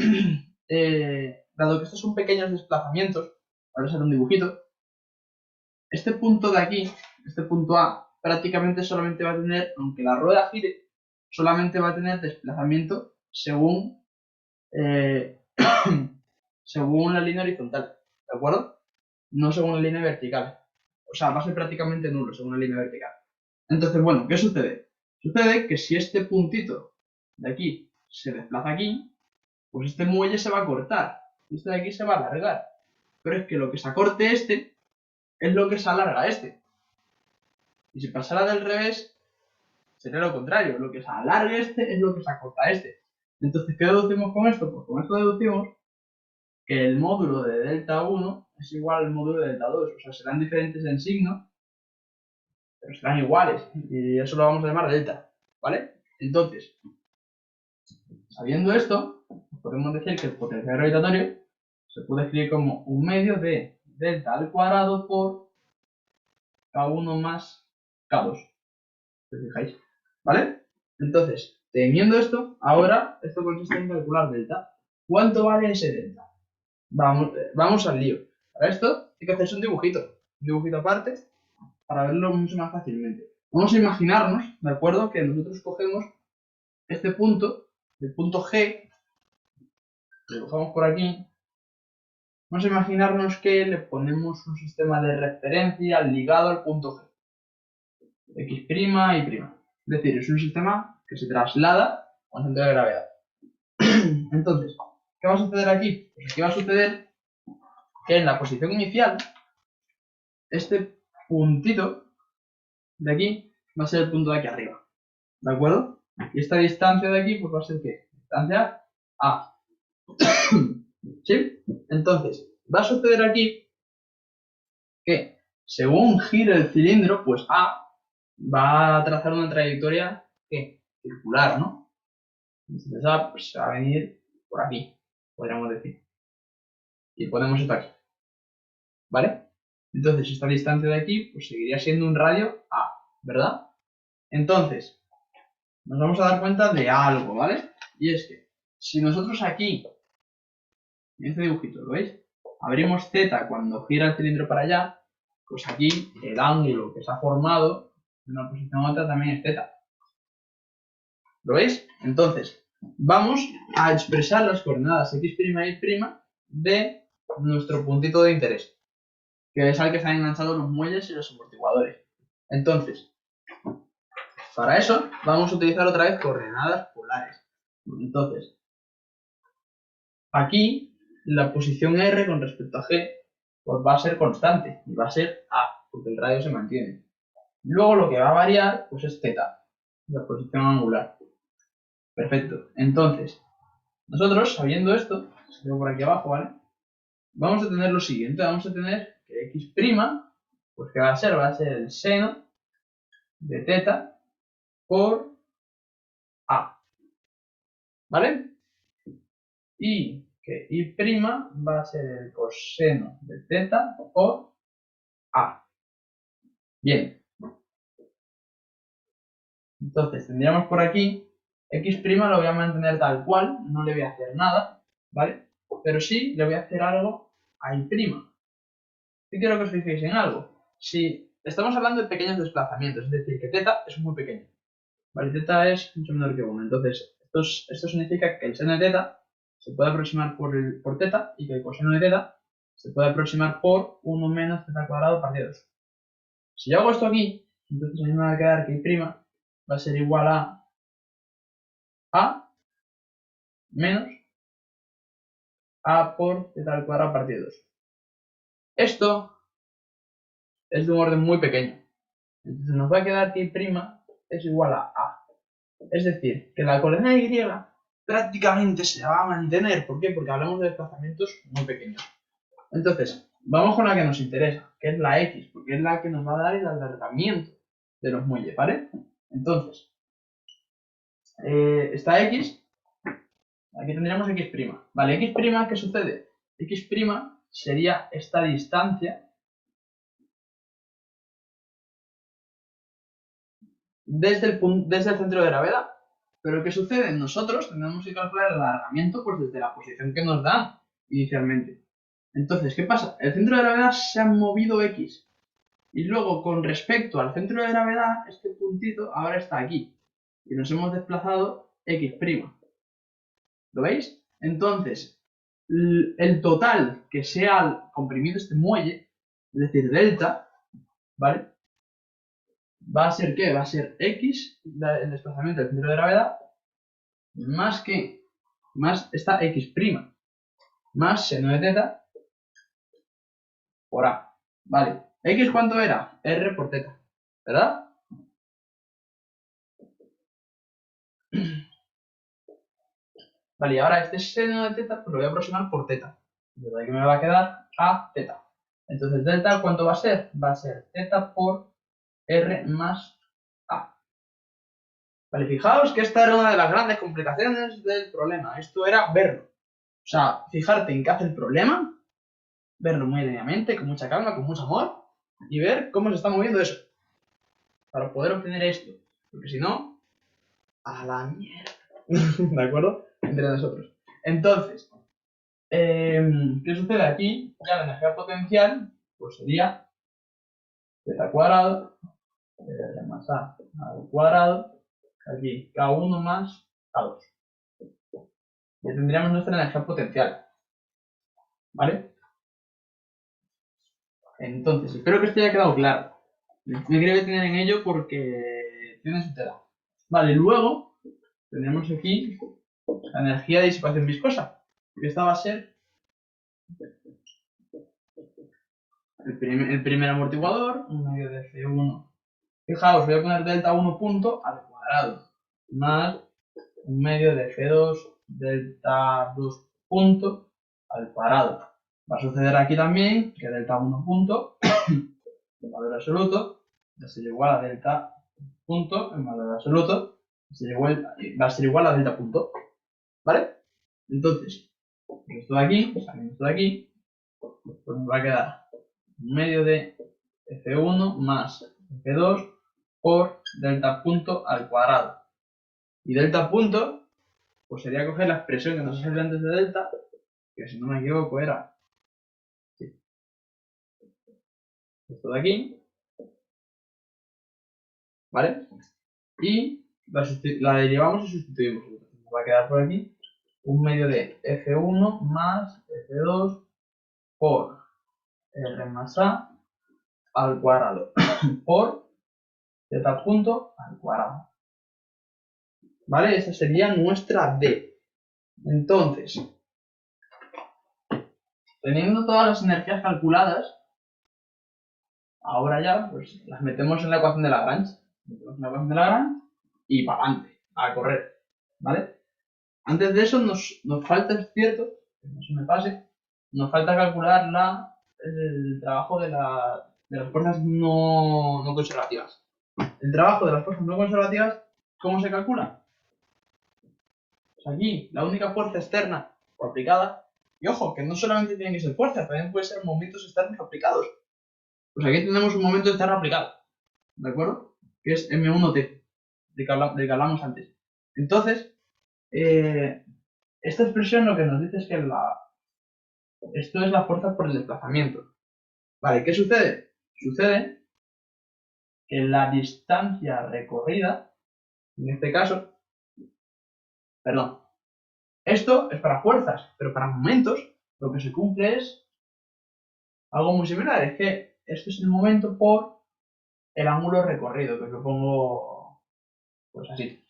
dado que estos son pequeños desplazamientos, ahora será un dibujito, este punto de aquí, este punto A, prácticamente solamente va a tener, aunque la rueda gire, solamente va a tener desplazamiento según según la línea horizontal, ¿de acuerdo? No según la línea vertical. O sea, va a ser prácticamente nulo según la línea vertical. Entonces, bueno, ¿qué sucede? Sucede que si este puntito de aquí se desplaza aquí, pues este muelle se va a cortar. Y este de aquí se va a alargar. Pero es que lo que se acorte este es lo que se alarga este. Y si pasara del revés, sería lo contrario. Lo que se alarga este es lo que se acorta este. Entonces, ¿qué deducimos con esto? Pues con esto deducimos que el módulo de delta 1 es igual al módulo de delta 2. O sea, serán diferentes en signo, pero serán iguales. Y eso lo vamos a llamar delta. ¿Vale? Entonces, sabiendo esto, podemos decir que el potencial gravitatorio se puede escribir como un medio de delta al cuadrado por K1 más K2. ¿Os fijáis? ¿Vale? Entonces, teniendo esto, ahora esto consiste en calcular delta. ¿Cuánto vale ese delta? Vamos al lío. Para esto hay que hacerse un dibujito aparte, para verlo mucho más fácilmente. Vamos a imaginarnos, ¿de acuerdo? Que nosotros cogemos este punto, el punto G, lo dibujamos por aquí. Vamos a imaginarnos que le ponemos un sistema de referencia ligado al punto G. X' y'. Es decir, es un sistema que se traslada al centro de gravedad. Entonces, ¿qué va a suceder aquí? Pues aquí va a suceder que en la posición inicial, este puntito de aquí va a ser el punto de aquí arriba. ¿De acuerdo? Y esta distancia de aquí pues va a ser ¿qué? Distancia A. ¿Sí? Entonces, va a suceder aquí que según gire el cilindro, pues A va a trazar una trayectoria ¿qué? Circular, ¿no? Entonces A pues, se va a venir por aquí, podríamos decir. Y ponemos esto aquí. ¿Vale? Entonces esta distancia de aquí pues seguiría siendo un radio A, ¿verdad? Entonces, nos vamos a dar cuenta de algo, ¿vale? Y es que si nosotros aquí, en este dibujito, ¿lo veis? Abrimos Z cuando gira el cilindro para allá, pues aquí el ángulo que se ha formado de una posición a otra también es Z. ¿Lo veis? Entonces, vamos a expresar las coordenadas X' y Y' de nuestro puntito de interés, que es al que están enganchados los muelles y los amortiguadores. Entonces, para eso vamos a utilizar otra vez coordenadas polares. Entonces, aquí la posición R con respecto a G pues va a ser constante y va a ser A, porque el radio se mantiene. Luego lo que va a variar pues es Z, la posición angular. Perfecto. Entonces, nosotros sabiendo esto, escribo por aquí abajo, ¿vale? Vamos a tener lo siguiente, vamos a tener que X', pues ¿qué va a ser? Va a ser el seno de θ por A, ¿vale? Y que Y' va a ser el coseno de θ por A. Bien. Entonces tendríamos por aquí, X' lo voy a mantener tal cual, no le voy a hacer nada, ¿vale? Pero sí le voy a hacer algo a Y'. Y quiero que os fijéis en algo. Si estamos hablando de pequeños desplazamientos, es decir, que θ es muy pequeño, ¿vale? θ es mucho menor que 1. Entonces, esto significa que el seno de θ se puede aproximar por θ y que el coseno de θ se puede aproximar por 1 menos θ cuadrado partido 2. Si yo hago esto aquí, entonces a mí me va a quedar que Y' va a ser igual a menos A por θ al cuadrado partido 2. Esto es de un orden muy pequeño. Entonces nos va a quedar que Y' es igual a A. Es decir, que la coordenada Y prácticamente se va a mantener. ¿Por qué? Porque hablamos de desplazamientos muy pequeños. Entonces, vamos con la que nos interesa, que es la X, porque es la que nos va a dar el alargamiento de los muelles, ¿vale? Entonces, esta X, aquí tendríamos X'. Vale, X', ¿qué sucede? X' sería esta distancia desde el centro de gravedad. Pero ¿qué sucede? Nosotros tenemos que calcular el alargamiento pues desde la posición que nos dan inicialmente. Entonces, ¿qué pasa? El centro de gravedad se ha movido X. Y luego, con respecto al centro de gravedad, este puntito ahora está aquí. Y nos hemos desplazado X'. ¿Lo veis? Entonces, el total que sea comprimido este muelle, es decir, delta, ¿vale? Va a ser ¿qué? Va a ser X, el desplazamiento del centro de gravedad, más que, más esta X', más seno de θ por A. Vale. ¿X cuánto era? R por θ, ¿verdad? Vale, y ahora este seno de θ pues lo voy a aproximar por θ. Entonces aquí me va a quedar A θ. Entonces delta ¿cuánto va a ser? Va a ser θ por R más A. Vale, fijaos que esta era una de las grandes complicaciones del problema. Esto era verlo. O sea, fijarte en qué hace el problema, verlo muy detenidamente, con mucha calma, con mucho amor, y ver cómo se está moviendo eso. Para poder obtener esto. Porque si no, a la mierda. ¿De acuerdo? Entre nosotros. Entonces, ¿qué sucede aquí? Ya la energía potencial, pues sería z cuadrado, más a al cuadrado, aquí K1 más K2. Ya tendríamos nuestra energía potencial. ¿Vale? Entonces, espero que esto haya quedado claro. Me quiero detener en ello porque tiene su tela. Vale, luego tenemos aquí la energía de disipación viscosa. Que esta va a ser el primer amortiguador, un medio de F1. Fijaos, voy a poner delta 1 punto al cuadrado, más un medio de F2 delta 2 punto al cuadrado. Va a suceder aquí también que delta 1 punto en valor absoluto va a ser igual a delta punto en valor absoluto va a ser igual a delta punto. ¿Vale? Entonces, esto de aquí, saliendo esto de aquí, pues nos va a quedar un medio de F1 más F2 por delta punto al cuadrado. Y delta punto, pues sería coger la expresión que nos ha salido antes de delta, que si no me equivoco era esto de aquí, ¿vale? Y la derivamos y sustituimos. Nos va a quedar por aquí un medio de F1 más F2 por R más A al cuadrado por z punto al cuadrado. ¿Vale? Esa sería nuestra D. Entonces, teniendo todas las energías calculadas, ahora ya pues las metemos en la ecuación de Lagrange. Metemos en la ecuación de Lagrange y para adelante, a correr. ¿Vale? Antes de eso nos falta, es cierto, que no se me pase, nos falta calcular el trabajo de las fuerzas no conservativas. El trabajo de las fuerzas no conservativas, ¿cómo se calcula? Pues aquí, la única fuerza externa o aplicada, y ojo, que no solamente tienen que ser fuerzas, también pueden ser momentos externos aplicados. Pues aquí tenemos un momento externo aplicado, ¿de acuerdo? Que es M1T, del que hablamos antes. Entonces, esta expresión lo que nos dice es que esto es la fuerza por el desplazamiento. Vale, ¿qué sucede? Sucede que la distancia recorrida, en este caso, perdón, esto es para fuerzas, pero para momentos lo que se cumple es algo muy similar, es que esto es el momento por el ángulo recorrido, que os lo pongo pues así,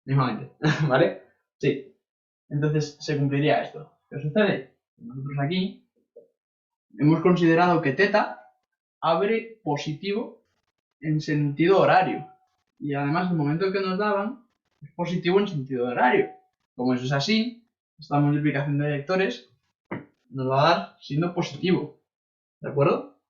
mismamente, ¿vale? Sí, entonces se cumpliría esto. ¿Qué sucede? Nosotros aquí hemos considerado que θ abre positivo en sentido horario. Y además el momento que nos daban es positivo en sentido horario. Como eso es así, esta multiplicación de vectores nos va a dar siendo positivo. ¿De acuerdo?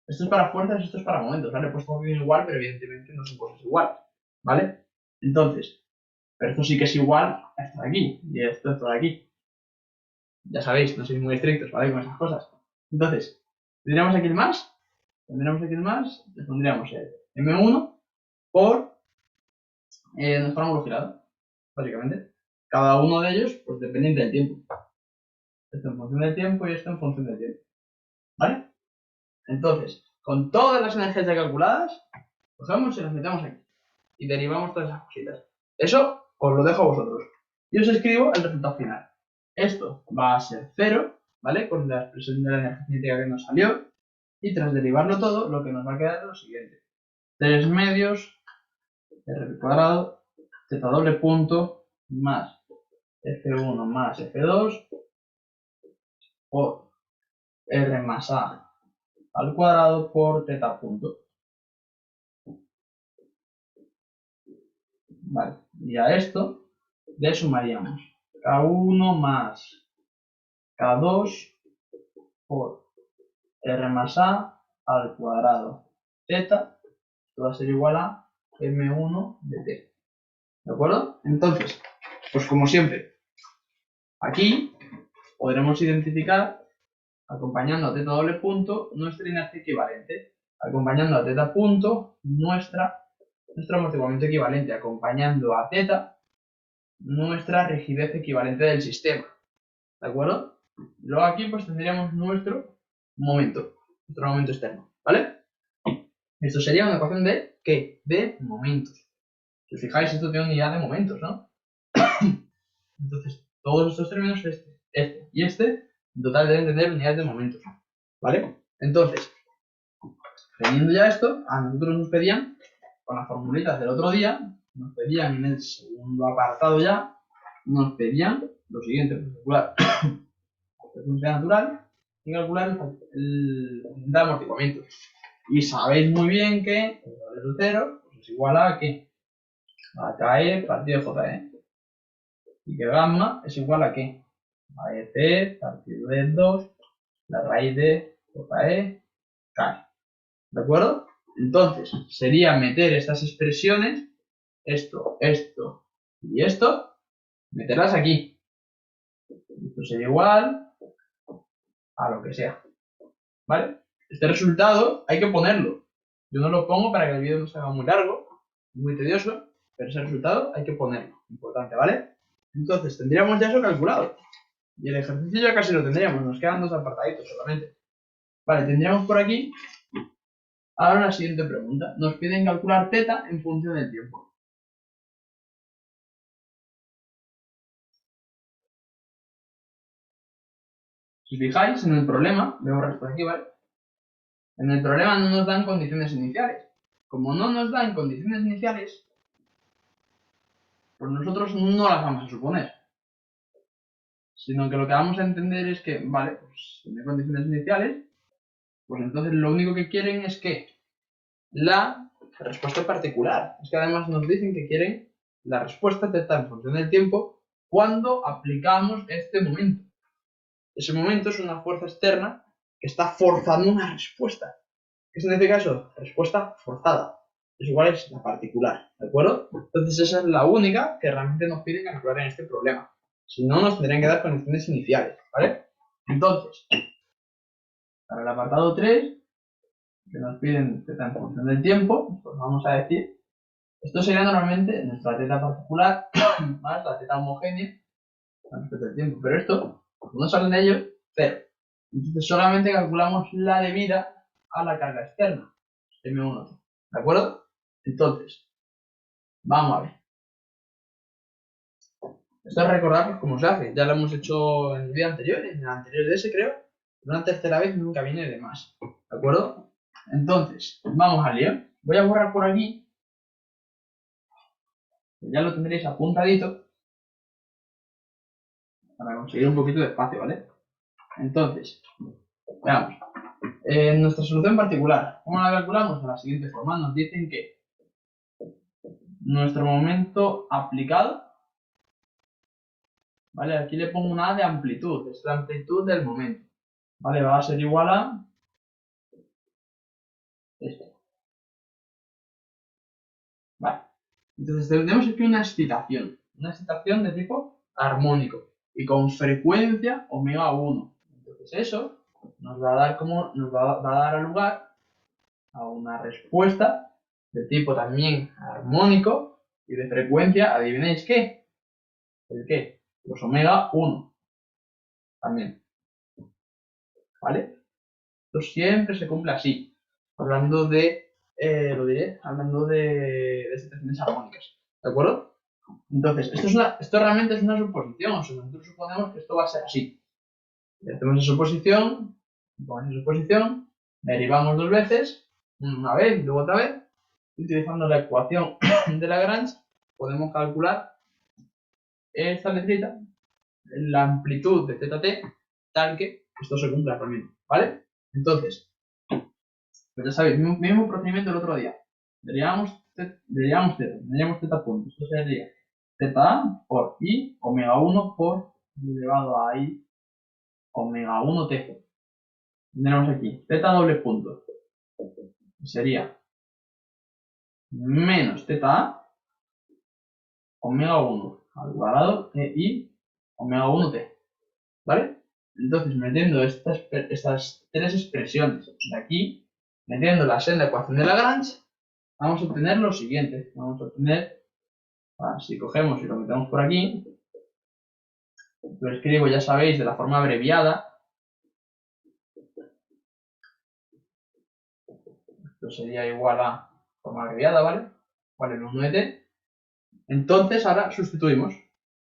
Esto es para fuerzas, esto es para momentos, ¿vale? Pues todo bien igual, pero evidentemente no son cosas iguales. ¿Vale? Entonces, pero esto sí que es igual a esto de aquí y esto de aquí. Ya sabéis, no sois muy estrictos, ¿vale? Con esas cosas. Entonces, tendríamos aquí el más, le pondríamos el M1 por nuestro ángulo girado, básicamente. Cada uno de ellos, pues dependiente del tiempo. Esto en función del tiempo y esto en función del tiempo. ¿Vale? Entonces, con todas las energías ya calculadas, cogemos y las metemos aquí. Y derivamos todas esas cositas. Eso os lo dejo a vosotros. Y os escribo el resultado final. Esto va a ser 0, ¿vale? Con la expresión de la energía cinética que nos salió. Y tras derivarlo todo, lo que nos va a quedar es lo siguiente. 3 medios r cuadrado, z doble punto, más F1 más F2 por R más A al cuadrado por θ punto. Vale, y a esto le sumaríamos K1 más K2 por R más A al cuadrado θ, esto Esto va a ser igual a m1 de t. ¿De acuerdo? Entonces, pues como siempre, aquí podremos identificar, acompañando a teta doble punto, nuestra inercia equivalente. Acompañando a teta punto, nuestro amortiguamiento equivalente. Acompañando a teta, nuestra rigidez equivalente del sistema. ¿De acuerdo? Luego aquí pues tendríamos nuestro momento externo. ¿Vale? Esto sería una ecuación de ¿qué? De momentos. Si os fijáis, esto tiene unidad de momentos, ¿no? Entonces, todos estos términos, este y este, en total deben tener unidades de momentos. ¿Vale? Entonces, teniendo ya esto, a nosotros nos pedían, con las formulitas del otro día, nos pedían en el segundo apartado ya, nos pedían lo siguiente, pues, calcular la frecuencia natural y calcular el de amortiguamiento. Y sabéis muy bien que el valor de 0 pues es igual a ¿qué? A KE partido de JE. Y que gamma es igual a ¿qué? A ET partido de 2, la raíz de JE, K. ¿De acuerdo? Entonces, sería meter estas expresiones, esto y esto, meterlas aquí. Esto sería igual a lo que sea. ¿Vale? Este resultado hay que ponerlo. Yo no lo pongo para que el vídeo no se haga muy largo, muy tedioso, pero ese resultado hay que ponerlo. Importante, ¿vale? Entonces, tendríamos ya eso calculado. Y el ejercicio ya casi lo tendríamos, nos quedan 2 apartaditos solamente. Vale, tendríamos por aquí ahora la siguiente pregunta. Nos piden calcular teta en función del tiempo. Si fijáis en el problema, veo esto aquí, ¿vale? En el problema no nos dan condiciones iniciales. Como no nos dan condiciones iniciales, pues nosotros no las vamos a suponer. Sino que lo que vamos a entender es que, vale, pues si no hay condiciones iniciales, pues entonces lo único que quieren es que la respuesta particular. Es que además nos dicen que quieren la respuesta teta en función del tiempo cuando aplicamos este momento. Ese momento es una fuerza externa que está forzando una respuesta. ¿Qué significa eso? Respuesta forzada. Es igual es la particular, ¿de acuerdo? Entonces esa es la única que realmente nos piden calcular en este problema. Si no, nos tendrían que dar condiciones iniciales, ¿vale? Entonces, para el apartado 3, que nos piden teta en función del tiempo, pues vamos a decir, esto sería normalmente nuestra teta particular más la teta homogénea respecto al tiempo, pero esto, como no sale de ello, 0. Entonces solamente calculamos la debida a la carga externa, M1, ¿de acuerdo? Entonces, vamos a ver. Esto es recordar pues, cómo se hace, ya lo hemos hecho en el vídeo anterior, en el anterior de ese creo, pero una tercera vez nunca viene de más, ¿de acuerdo? Entonces, vamos al lío. Voy a borrar por aquí, ya lo tendréis apuntadito, para conseguir un poquito de espacio, ¿vale? Entonces, veamos. Nuestra solución particular, ¿cómo la calculamos? De la siguiente forma, nos dicen que nuestro momento aplicado, ¿vale? Aquí le pongo una A de amplitud, es la amplitud del momento, ¿vale? Va a ser igual a esto, ¿vale? Entonces tenemos aquí una excitación de tipo armónico y con frecuencia omega 1. Entonces eso nos va a dar va a dar lugar a una respuesta de tipo también armónico y de frecuencia, ¿adivináis qué? ¿El qué? Los omega 1 también, ¿vale? Esto siempre se cumple así, hablando de, hablando de excitaciones armónicas, ¿de acuerdo? Entonces, esto realmente es una suposición, o sea, nosotros suponemos que esto va a ser así. Y hacemos esa suposición, derivamos 2 veces, una vez y luego otra vez, utilizando la ecuación de Lagrange, podemos calcular esta letrita, la amplitud de zt, tal que esto se cumpla realmente, ¿vale? Entonces, pues ya sabéis, mismo procedimiento del otro día. Derivamos z punto. Esto sería za por i, omega 1 por elevado a i, omega 1 t. Tenemos aquí z doble punto. Sería menos teta A, omega 1 al cuadrado y omega 1t, ¿vale? Entonces, metiendo estas tres expresiones de aquí, metiéndolas en la ecuación de Lagrange, vamos a obtener lo siguiente. Vamos a obtener, si cogemos y lo metemos por aquí, lo escribo, ya sabéis, de la forma abreviada. Esto sería igual a forma abreviada, ¿vale? Vale, el 1 de t. Entonces, ahora sustituimos.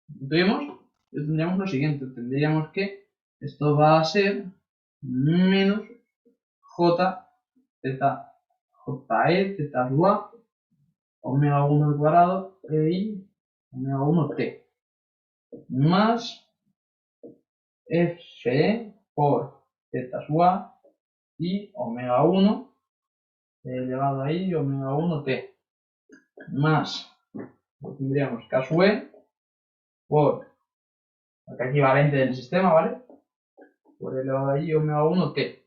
Y tendríamos lo siguiente. Tendríamos que esto va a ser menos j, teta, je, teta UA, omega 1 al cuadrado, y omega 1t, más f por teta UA y omega 1 elevado a i omega 1t, más, lo tendríamos k sub e por la equivalente del sistema, ¿vale? Por elevado a i omega 1t.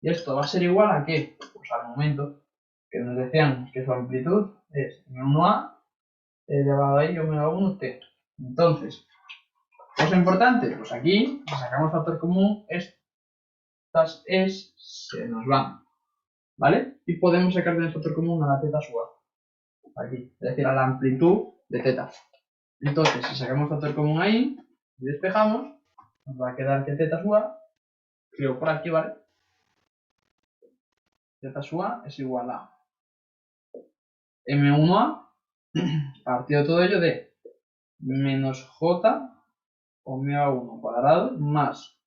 Y esto va a ser igual a ¿qué? Pues al momento que nos decían que su amplitud es m1a elevado a i omega 1t. Entonces, cosa importante, pues aquí sacamos factor común, estas es se nos van, ¿vale? Y podemos sacar del factor común a la teta sub a, aquí, es decir, a la amplitud de teta. Entonces, si sacamos factor común ahí y despejamos, nos va a quedar que teta sub a, creo por aquí, ¿vale? Teta sub a es igual a m1a partido todo ello de menos j omega 1 cuadrado más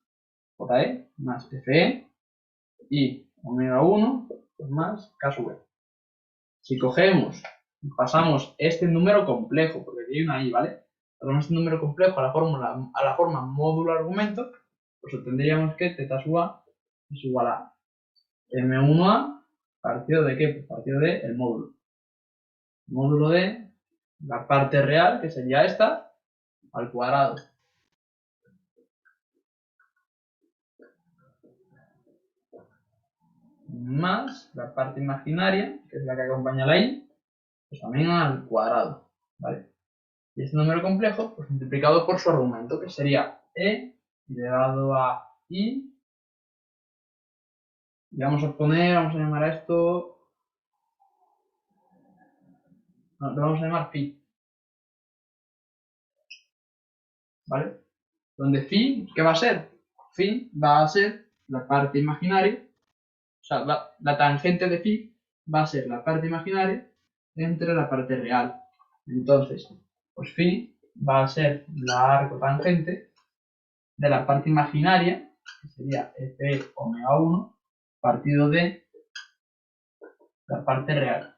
je más fe y omega 1 más k sub e. Si cogemos y pasamos este número complejo, porque aquí hay una i, ¿vale? Pasamos este número complejo a la forma módulo argumento, pues obtendríamos que teta sub a es igual a m1a partido de ¿qué? Pues partido de el módulo. Módulo de la parte real, que sería esta, al cuadrado. Más la parte imaginaria, que es la que acompaña la i, pues también al cuadrado, ¿vale? Y este número complejo, pues multiplicado por su argumento, que sería e elevado a i. Y vamos a llamar a esto, no, lo vamos a llamar phi, ¿vale? Donde phi, ¿qué va a ser? Phi va a ser la parte imaginaria, o sea, la tangente de phi va a ser la parte imaginaria entre la parte real. Entonces, pues phi va a ser la arcotangente de la parte imaginaria, que sería f omega 1, partido de la parte real.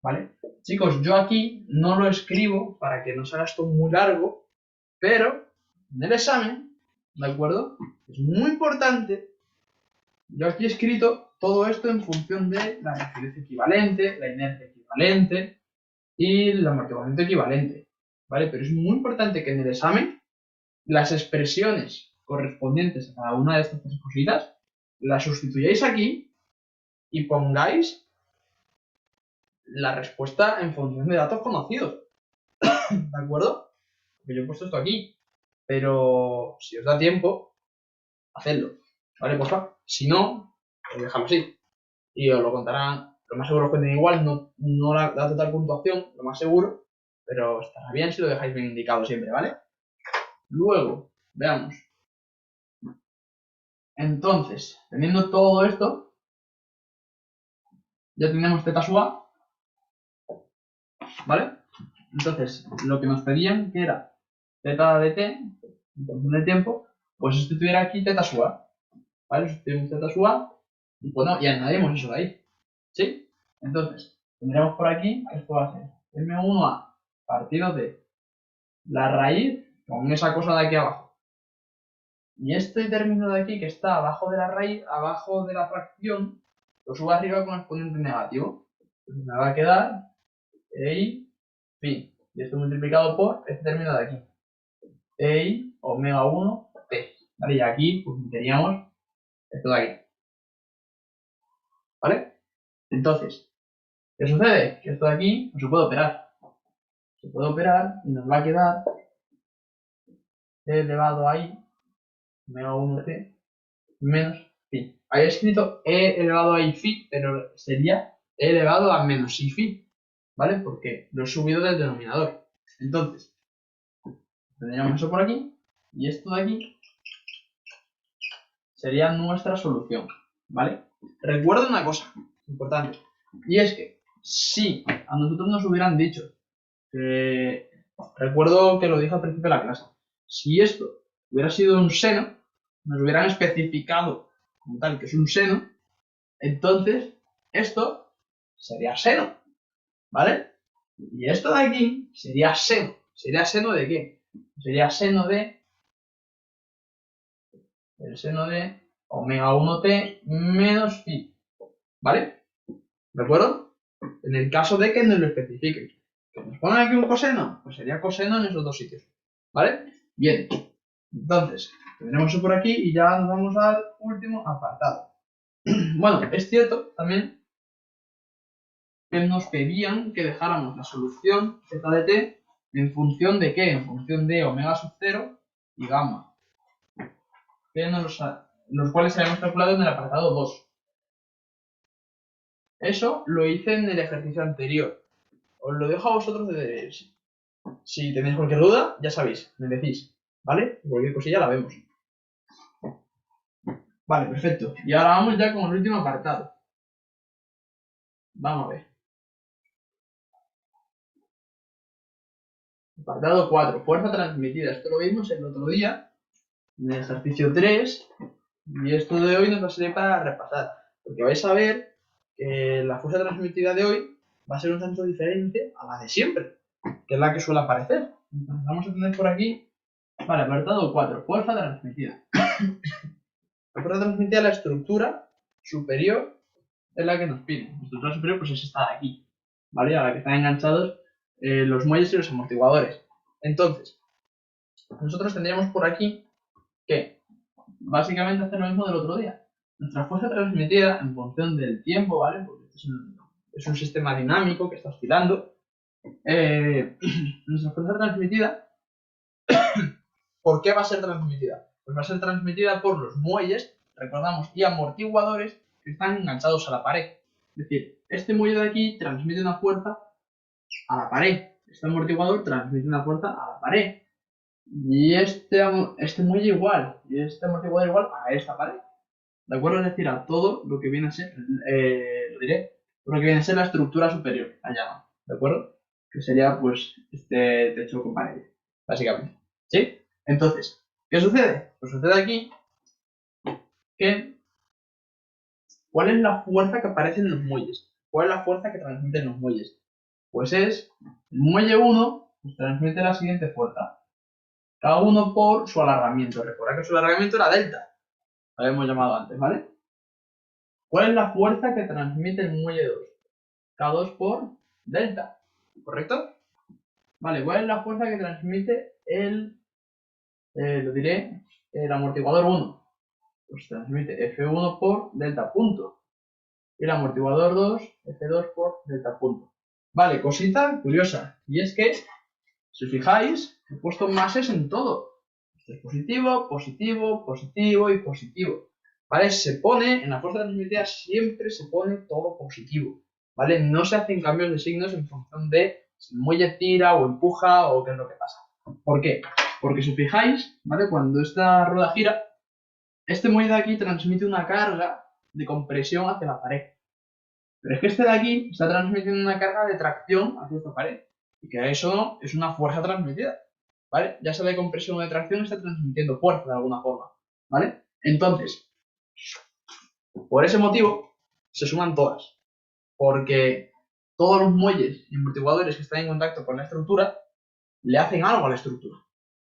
¿Vale? Chicos, yo aquí no lo escribo para que no se haga esto muy largo, pero en el examen, ¿de acuerdo? Es muy importante. Yo aquí he escrito todo esto en función de la rigidez equivalente, la inercia equivalente y el amortiguamiento equivalente, ¿vale? Pero es muy importante que en el examen las expresiones correspondientes a cada una de estas tres cositas las sustituyáis aquí y pongáis la respuesta en función de datos conocidos, ¿de acuerdo? Porque yo he puesto esto aquí, pero si os da tiempo, hacedlo, ¿vale? Por favor. Si no, pues dejadlo así. Y os lo contarán, lo más seguro os cuenten igual, no la total puntuación, lo más seguro, pero estará bien si lo dejáis bien indicado siempre, ¿vale? Luego, veamos. Entonces, teniendo todo esto, ya tenemos teta sub a, ¿vale? Entonces, lo que nos pedían, que era teta de t, en función del tiempo, pues sustituir aquí teta sub a, ¿vale? Sustituimos teta sub a y bueno, y añadimos eso de ahí, ¿sí? Entonces, tendremos por aquí que esto va a ser m1a partido de la raíz con esa cosa de aquí abajo. Y este término de aquí que está abajo de la raíz, abajo de la fracción, lo subo arriba con exponente negativo. Entonces me va a quedar ei phi. Y esto multiplicado por este término de aquí. Ei omega 1 t. ¿Vale? Y aquí pues meteríamos esto de aquí. ¿Vale? Entonces, ¿Qué sucede? Que esto de aquí no se puede operar. Se puede operar y nos va a quedar e elevado a i, omega 1t, menos phi. Ahí he escrito e elevado a i phi, pero sería e elevado a menos i phi, ¿vale? Porque lo he subido del denominador. Entonces, tendríamos eso por aquí, y esto de aquí sería nuestra solución, ¿vale? Recuerda una cosa importante, y es que si a nosotros nos hubieran dicho que, recuerdo que lo dije al principio de la clase, si esto hubiera sido un seno, nos hubieran especificado como tal que es un seno, entonces esto sería seno, ¿vale? Y esto de aquí sería seno. ¿Sería seno de qué? Sería seno de el seno de omega 1t menos phi, ¿vale? ¿De acuerdo? En el caso de que nos lo especifiquen. ¿Que nos pongan aquí un coseno? Pues sería coseno en esos dos sitios, ¿vale? Bien, entonces, tenemos eso por aquí y ya nos vamos al último apartado. Bueno, es cierto también que nos pedían que dejáramos la solución z de t en función de qué, en función de omega sub 0 y gamma, que los cuales habíamos calculado en el apartado 2. Eso lo hice en el ejercicio anterior. Os lo dejo a vosotros de deberes. Si tenéis cualquier duda, ya sabéis, me decís, ¿vale? Cualquier cosilla la vemos. Vale, perfecto. Y ahora vamos ya con el último apartado. Vamos a ver. Apartado 4, fuerza transmitida. Esto lo vimos el otro día, en el ejercicio 3, y esto de hoy nos va a servir para repasar. Porque vais a ver que la fuerza transmitida de hoy va a ser un tanto diferente a la de siempre, que es la que suele aparecer. Entonces vamos a tener por aquí, vale, apartado 4, fuerza transmitida. La fuerza transmitida, la estructura superior es la que nos piden. La estructura superior pues es esta de aquí, ¿vale? A la que están enganchados los muelles y los amortiguadores. Entonces, nosotros tendríamos por aquí que básicamente hacer lo mismo del otro día. Nuestra fuerza transmitida en función del tiempo, ¿vale? Porque es un sistema dinámico que está oscilando. Nuestra fuerza transmitida, ¿por qué va a ser transmitida? Pues va a ser transmitida por los muelles, recordamos, y amortiguadores que están enganchados a la pared. Es decir, este muelle de aquí transmite una fuerza a la pared. Este amortiguador transmite una fuerza a la pared. Y este muelle igual. Y este amortiguador igual a esta pared. ¿De acuerdo? Es decir, a todo lo que viene a ser, lo diré, lo que viene a ser la estructura superior, la llama. ¿De acuerdo? Que sería pues este techo con paredes, básicamente. ¿Sí? Entonces, ¿qué sucede? Pues sucede aquí que ¿cuál es la fuerza que aparece en los muelles? ¿Cuál es la fuerza que transmiten los muelles? Pues es, el muelle 1 pues, transmite la siguiente fuerza. Cada uno por su alargamiento. Recuerda que su alargamiento era delta. Lo habíamos llamado antes, ¿vale? ¿Cuál es la fuerza que transmite el muelle 2? K2 por delta. ¿Correcto? Vale, ¿cuál es la fuerza que transmite lo diré, el amortiguador 1? Pues transmite F1 por delta punto. Y el amortiguador 2, F2 por delta punto. Vale, cosita curiosa. Y es que, si os fijáis, he puesto máses en todo. Esto es positivo, positivo, positivo y positivo. ¿Vale? Se pone, en la fuerza transmitida siempre se pone todo positivo. ¿Vale? No se hacen cambios de signos en función de si el muelle tira o empuja o qué es lo que pasa. ¿Por qué? Porque si os fijáis, ¿vale? Cuando esta rueda gira, este muelle de aquí transmite una carga de compresión hacia la pared. Pero es que este de aquí está transmitiendo una carga de tracción hacia esta pared. Y que eso es una fuerza transmitida. ¿Vale? Ya sea de compresión o de tracción, está transmitiendo fuerza de alguna forma. ¿Vale? Entonces, por ese motivo, se suman todas. Porque todos los muelles y amortiguadores que están en contacto con la estructura le hacen algo a la estructura.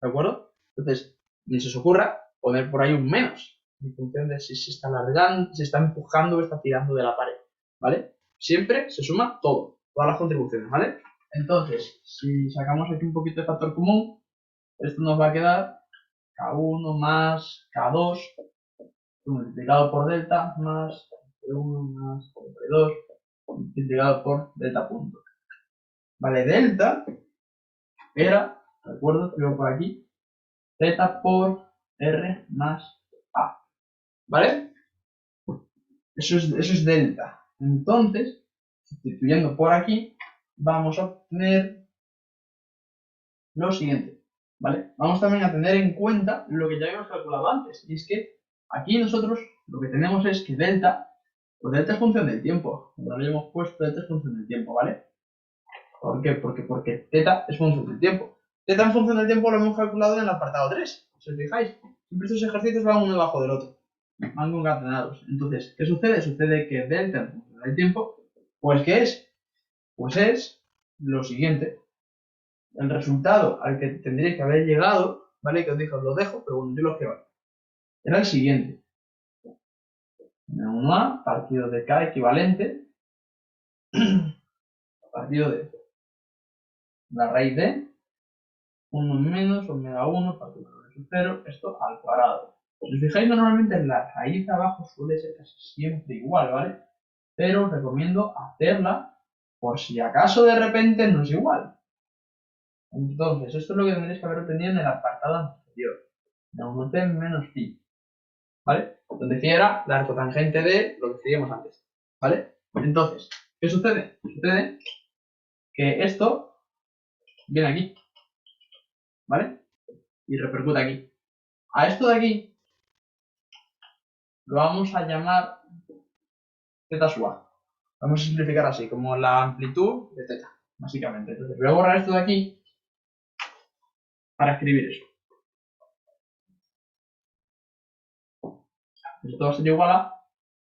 ¿De acuerdo? Entonces, ni se os ocurra poner por ahí un menos. En función de si se está alargando, si está empujando o está tirando de la pared. ¿Vale? Siempre se suma todo. Todas las contribuciones. ¿Vale? Entonces, si sacamos aquí un poquito de factor común, esto nos va a quedar K1 más K2 multiplicado por delta más P1 más P2 multiplicado por delta punto. Vale, delta era, ¿de acuerdo? Escribo por aquí, z por r más a. ¿Vale? Eso es delta. Entonces, sustituyendo por aquí, vamos a obtener lo siguiente. ¿Vale? Vamos también a tener en cuenta lo que ya habíamos calculado antes. Y es que aquí nosotros lo que tenemos es que delta, pues delta es función del tiempo. Cuando lo hemos puesto, delta es función del tiempo, ¿vale? ¿Por qué? Porque θ es función del tiempo. θ en función del tiempo lo hemos calculado en el apartado 3. Si os fijáis, siempre estos ejercicios van uno debajo del otro. Van concatenados. Entonces, ¿qué sucede? Sucede que delta en función del tiempo, pues ¿qué es? Pues es lo siguiente. El resultado al que tendríais que haber llegado, ¿vale? Que os dije, os lo dejo, pero bueno, yo lo quiero. Era el siguiente. 1a partido de k equivalente partido de la raíz de 1 menos omega 1 partido de 0, esto al cuadrado. Si os fijáis, normalmente la raíz de abajo suele ser casi siempre igual, ¿vale? Pero os recomiendo hacerla por si acaso de repente no es igual. Entonces, esto es lo que tendréis que haber obtenido en el apartado anterior. De 1t menos phi. ¿Vale? Donde phi era la arcotangente de lo que estudiamos antes. ¿Vale? Entonces, ¿qué sucede? Sucede que esto viene aquí. ¿Vale? Y repercute aquí. A esto de aquí lo vamos a llamar z sub a. Vamos a simplificar así, como la amplitud de z, básicamente. Entonces voy a borrar esto de aquí para escribir eso. Esto va a ser igual a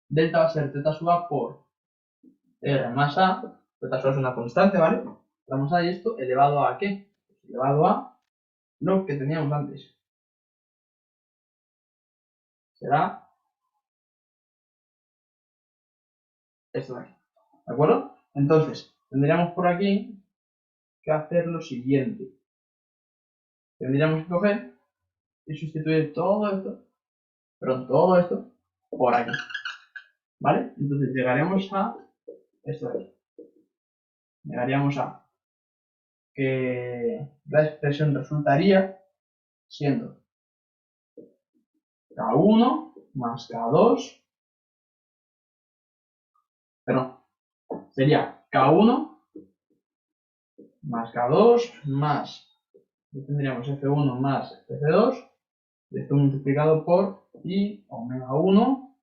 delta va a ser z sub a por r más a. Z sub a es una constante, ¿vale? Vamos a esto elevado a ¿qué? Pues elevado a lo que teníamos antes. Será esto de aquí. ¿De acuerdo? Entonces, tendríamos por aquí que hacer lo siguiente. Tendríamos que coger y sustituir todo esto, pero todo esto, por aquí. ¿Vale? Entonces llegaremos a esto de aquí. Llegaríamos a que la expresión resultaría siendo K1 más K2, pero sería K1 más K2 más, tendríamos F1 más F2, esto multiplicado por I omega 1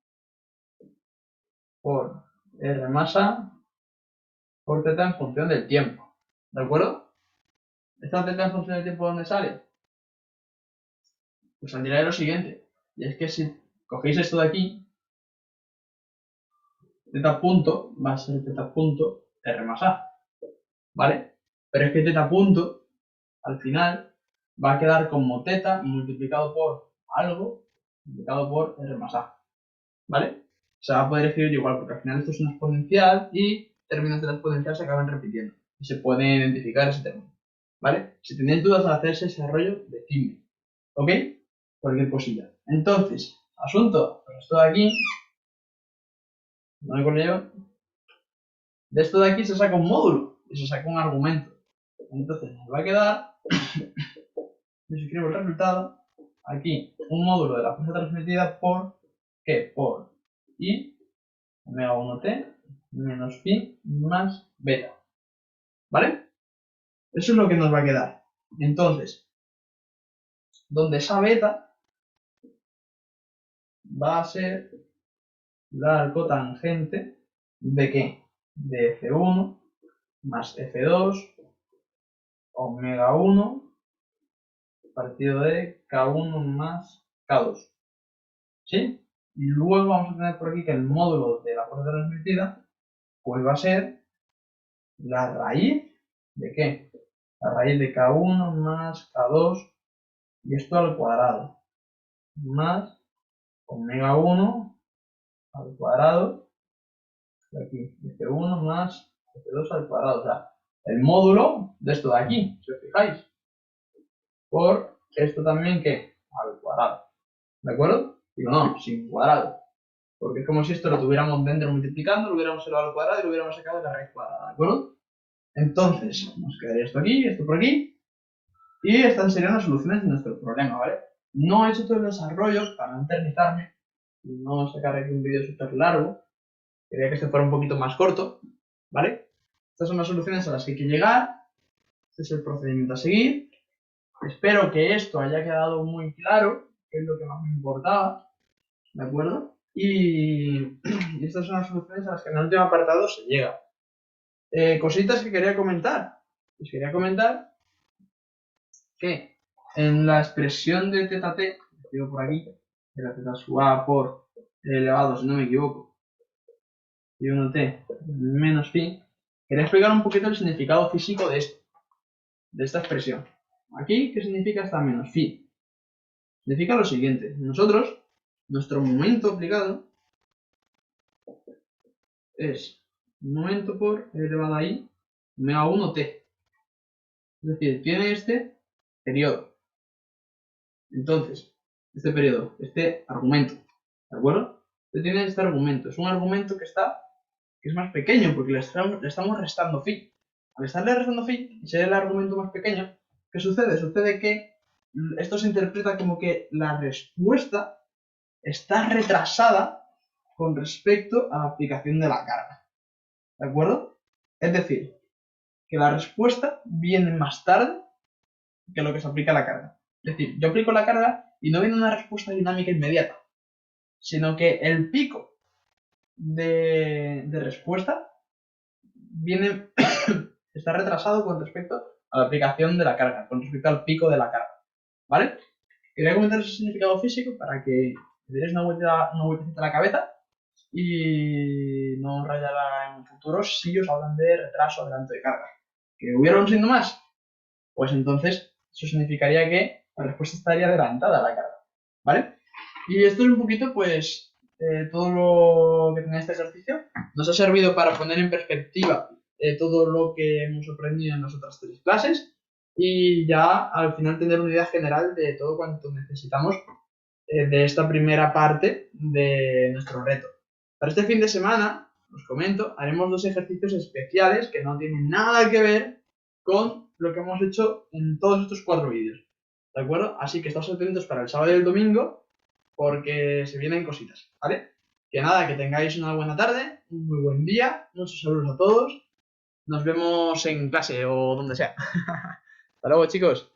por R más A por θ en función del tiempo. ¿De acuerdo? ¿Esta θ en función del tiempo dónde sale? Pues saldría de lo siguiente. Y es que si cogéis esto de aquí, θ punto va a ser θ punto R más A. ¿Vale? Pero es que θ punto al final va a quedar como θ multiplicado por algo multiplicado por R más A. ¿Vale? Se va a poder escribir igual porque al final esto es una exponencial y términos de la exponencial se acaban repitiendo y se puede identificar ese término. ¿Vale? Si tenéis dudas al hacer ese desarrollo, decidme. ¿Ok? Cualquier cosilla. Entonces, asunto, pues esto de aquí, no me acuerdo de esto de aquí se saca un módulo y se saca un argumento. Entonces nos va a quedar, yo escribo el resultado, aquí un módulo de la fuerza transmitida por, ¿qué? Por I omega 1t menos phi más beta. ¿Vale? Eso es lo que nos va a quedar. Entonces, donde esa beta va a ser la arcotangente de ¿qué? De F1 más F2 omega 1 partido de K1 más K2. ¿Sí? Y luego vamos a tener por aquí que el módulo de la fuerza transmitida pues va a ser la raíz de ¿qué? La raíz de K1 más K2 y esto al cuadrado más omega 1 al cuadrado de aquí, F1 más F2 al cuadrado, o sea, el módulo de esto de aquí, si os fijáis, por esto también que al cuadrado, ¿de acuerdo? Digo, no, sin cuadrado, Porque es como si esto lo tuviéramos dentro multiplicando, lo hubiéramos elevado al cuadrado y lo hubiéramos sacado de la raíz cuadrada, ¿de acuerdo? Entonces, nos quedaría esto por aquí, y estas serían las soluciones de nuestro problema, ¿vale? No he hecho todo el desarrollo para no eternizarme, y no sacar aquí un vídeo súper largo, quería que este fuera un poquito más corto, ¿vale? Estas son las soluciones a las que hay que llegar, este es el procedimiento a seguir. Espero que esto haya quedado muy claro, que es lo que más me importaba, ¿de acuerdo? Y estas son las soluciones a las que en el último apartado se llega. Cositas que quería comentar. Pues quería comentar que en la expresión de teta t, que digo por aquí, de la teta sub a por elevado, si no me equivoco, y 1t menos phi, quería explicar un poquito el significado físico de esto, de esta expresión. Aquí, ¿qué significa esta menos phi? Significa lo siguiente. Nosotros, nuestro momento aplicado es momento por elevado a i omega 1t. Es decir, tiene este periodo. Entonces, este periodo, este argumento, ¿de acuerdo? Usted tiene este argumento. Es un argumento que es más pequeño porque le estamos restando phi. Al estarle restando phi y ser el argumento más pequeño, ¿qué sucede? Sucede que esto se interpreta como que la respuesta está retrasada con respecto a la aplicación de la carga. ¿De acuerdo? Es decir, que la respuesta viene más tarde que lo que se aplica a la carga. Es decir, yo aplico la carga y no viene una respuesta dinámica inmediata, sino que el pico de respuesta viene está retrasado con respecto a la aplicación de la carga, con respecto al pico de la carga. ¿Vale? Quería comentar ese significado físico para que le deis una vueltecita a la cabeza y no rayará en futuros si os hablan de retraso adelanto de carga. ¿Que hubiera un signo más? Pues entonces eso significaría que la respuesta estaría adelantada a la carga, ¿vale? Y esto es un poquito, pues, todo lo que tenía este ejercicio. Nos ha servido para poner en perspectiva todo lo que hemos aprendido en las otras 3 clases y ya al final tener una idea general de todo cuanto necesitamos de esta primera parte de nuestro reto. Para este fin de semana, os comento, haremos 2 ejercicios especiales que no tienen nada que ver con lo que hemos hecho en todos estos 4 vídeos, ¿de acuerdo? Así que estáos atentos para el sábado y el domingo porque se vienen cositas, ¿vale? Que nada, que tengáis una buena tarde, un muy buen día, muchos saludos a todos, nos vemos en clase o donde sea. Hasta luego, chicos.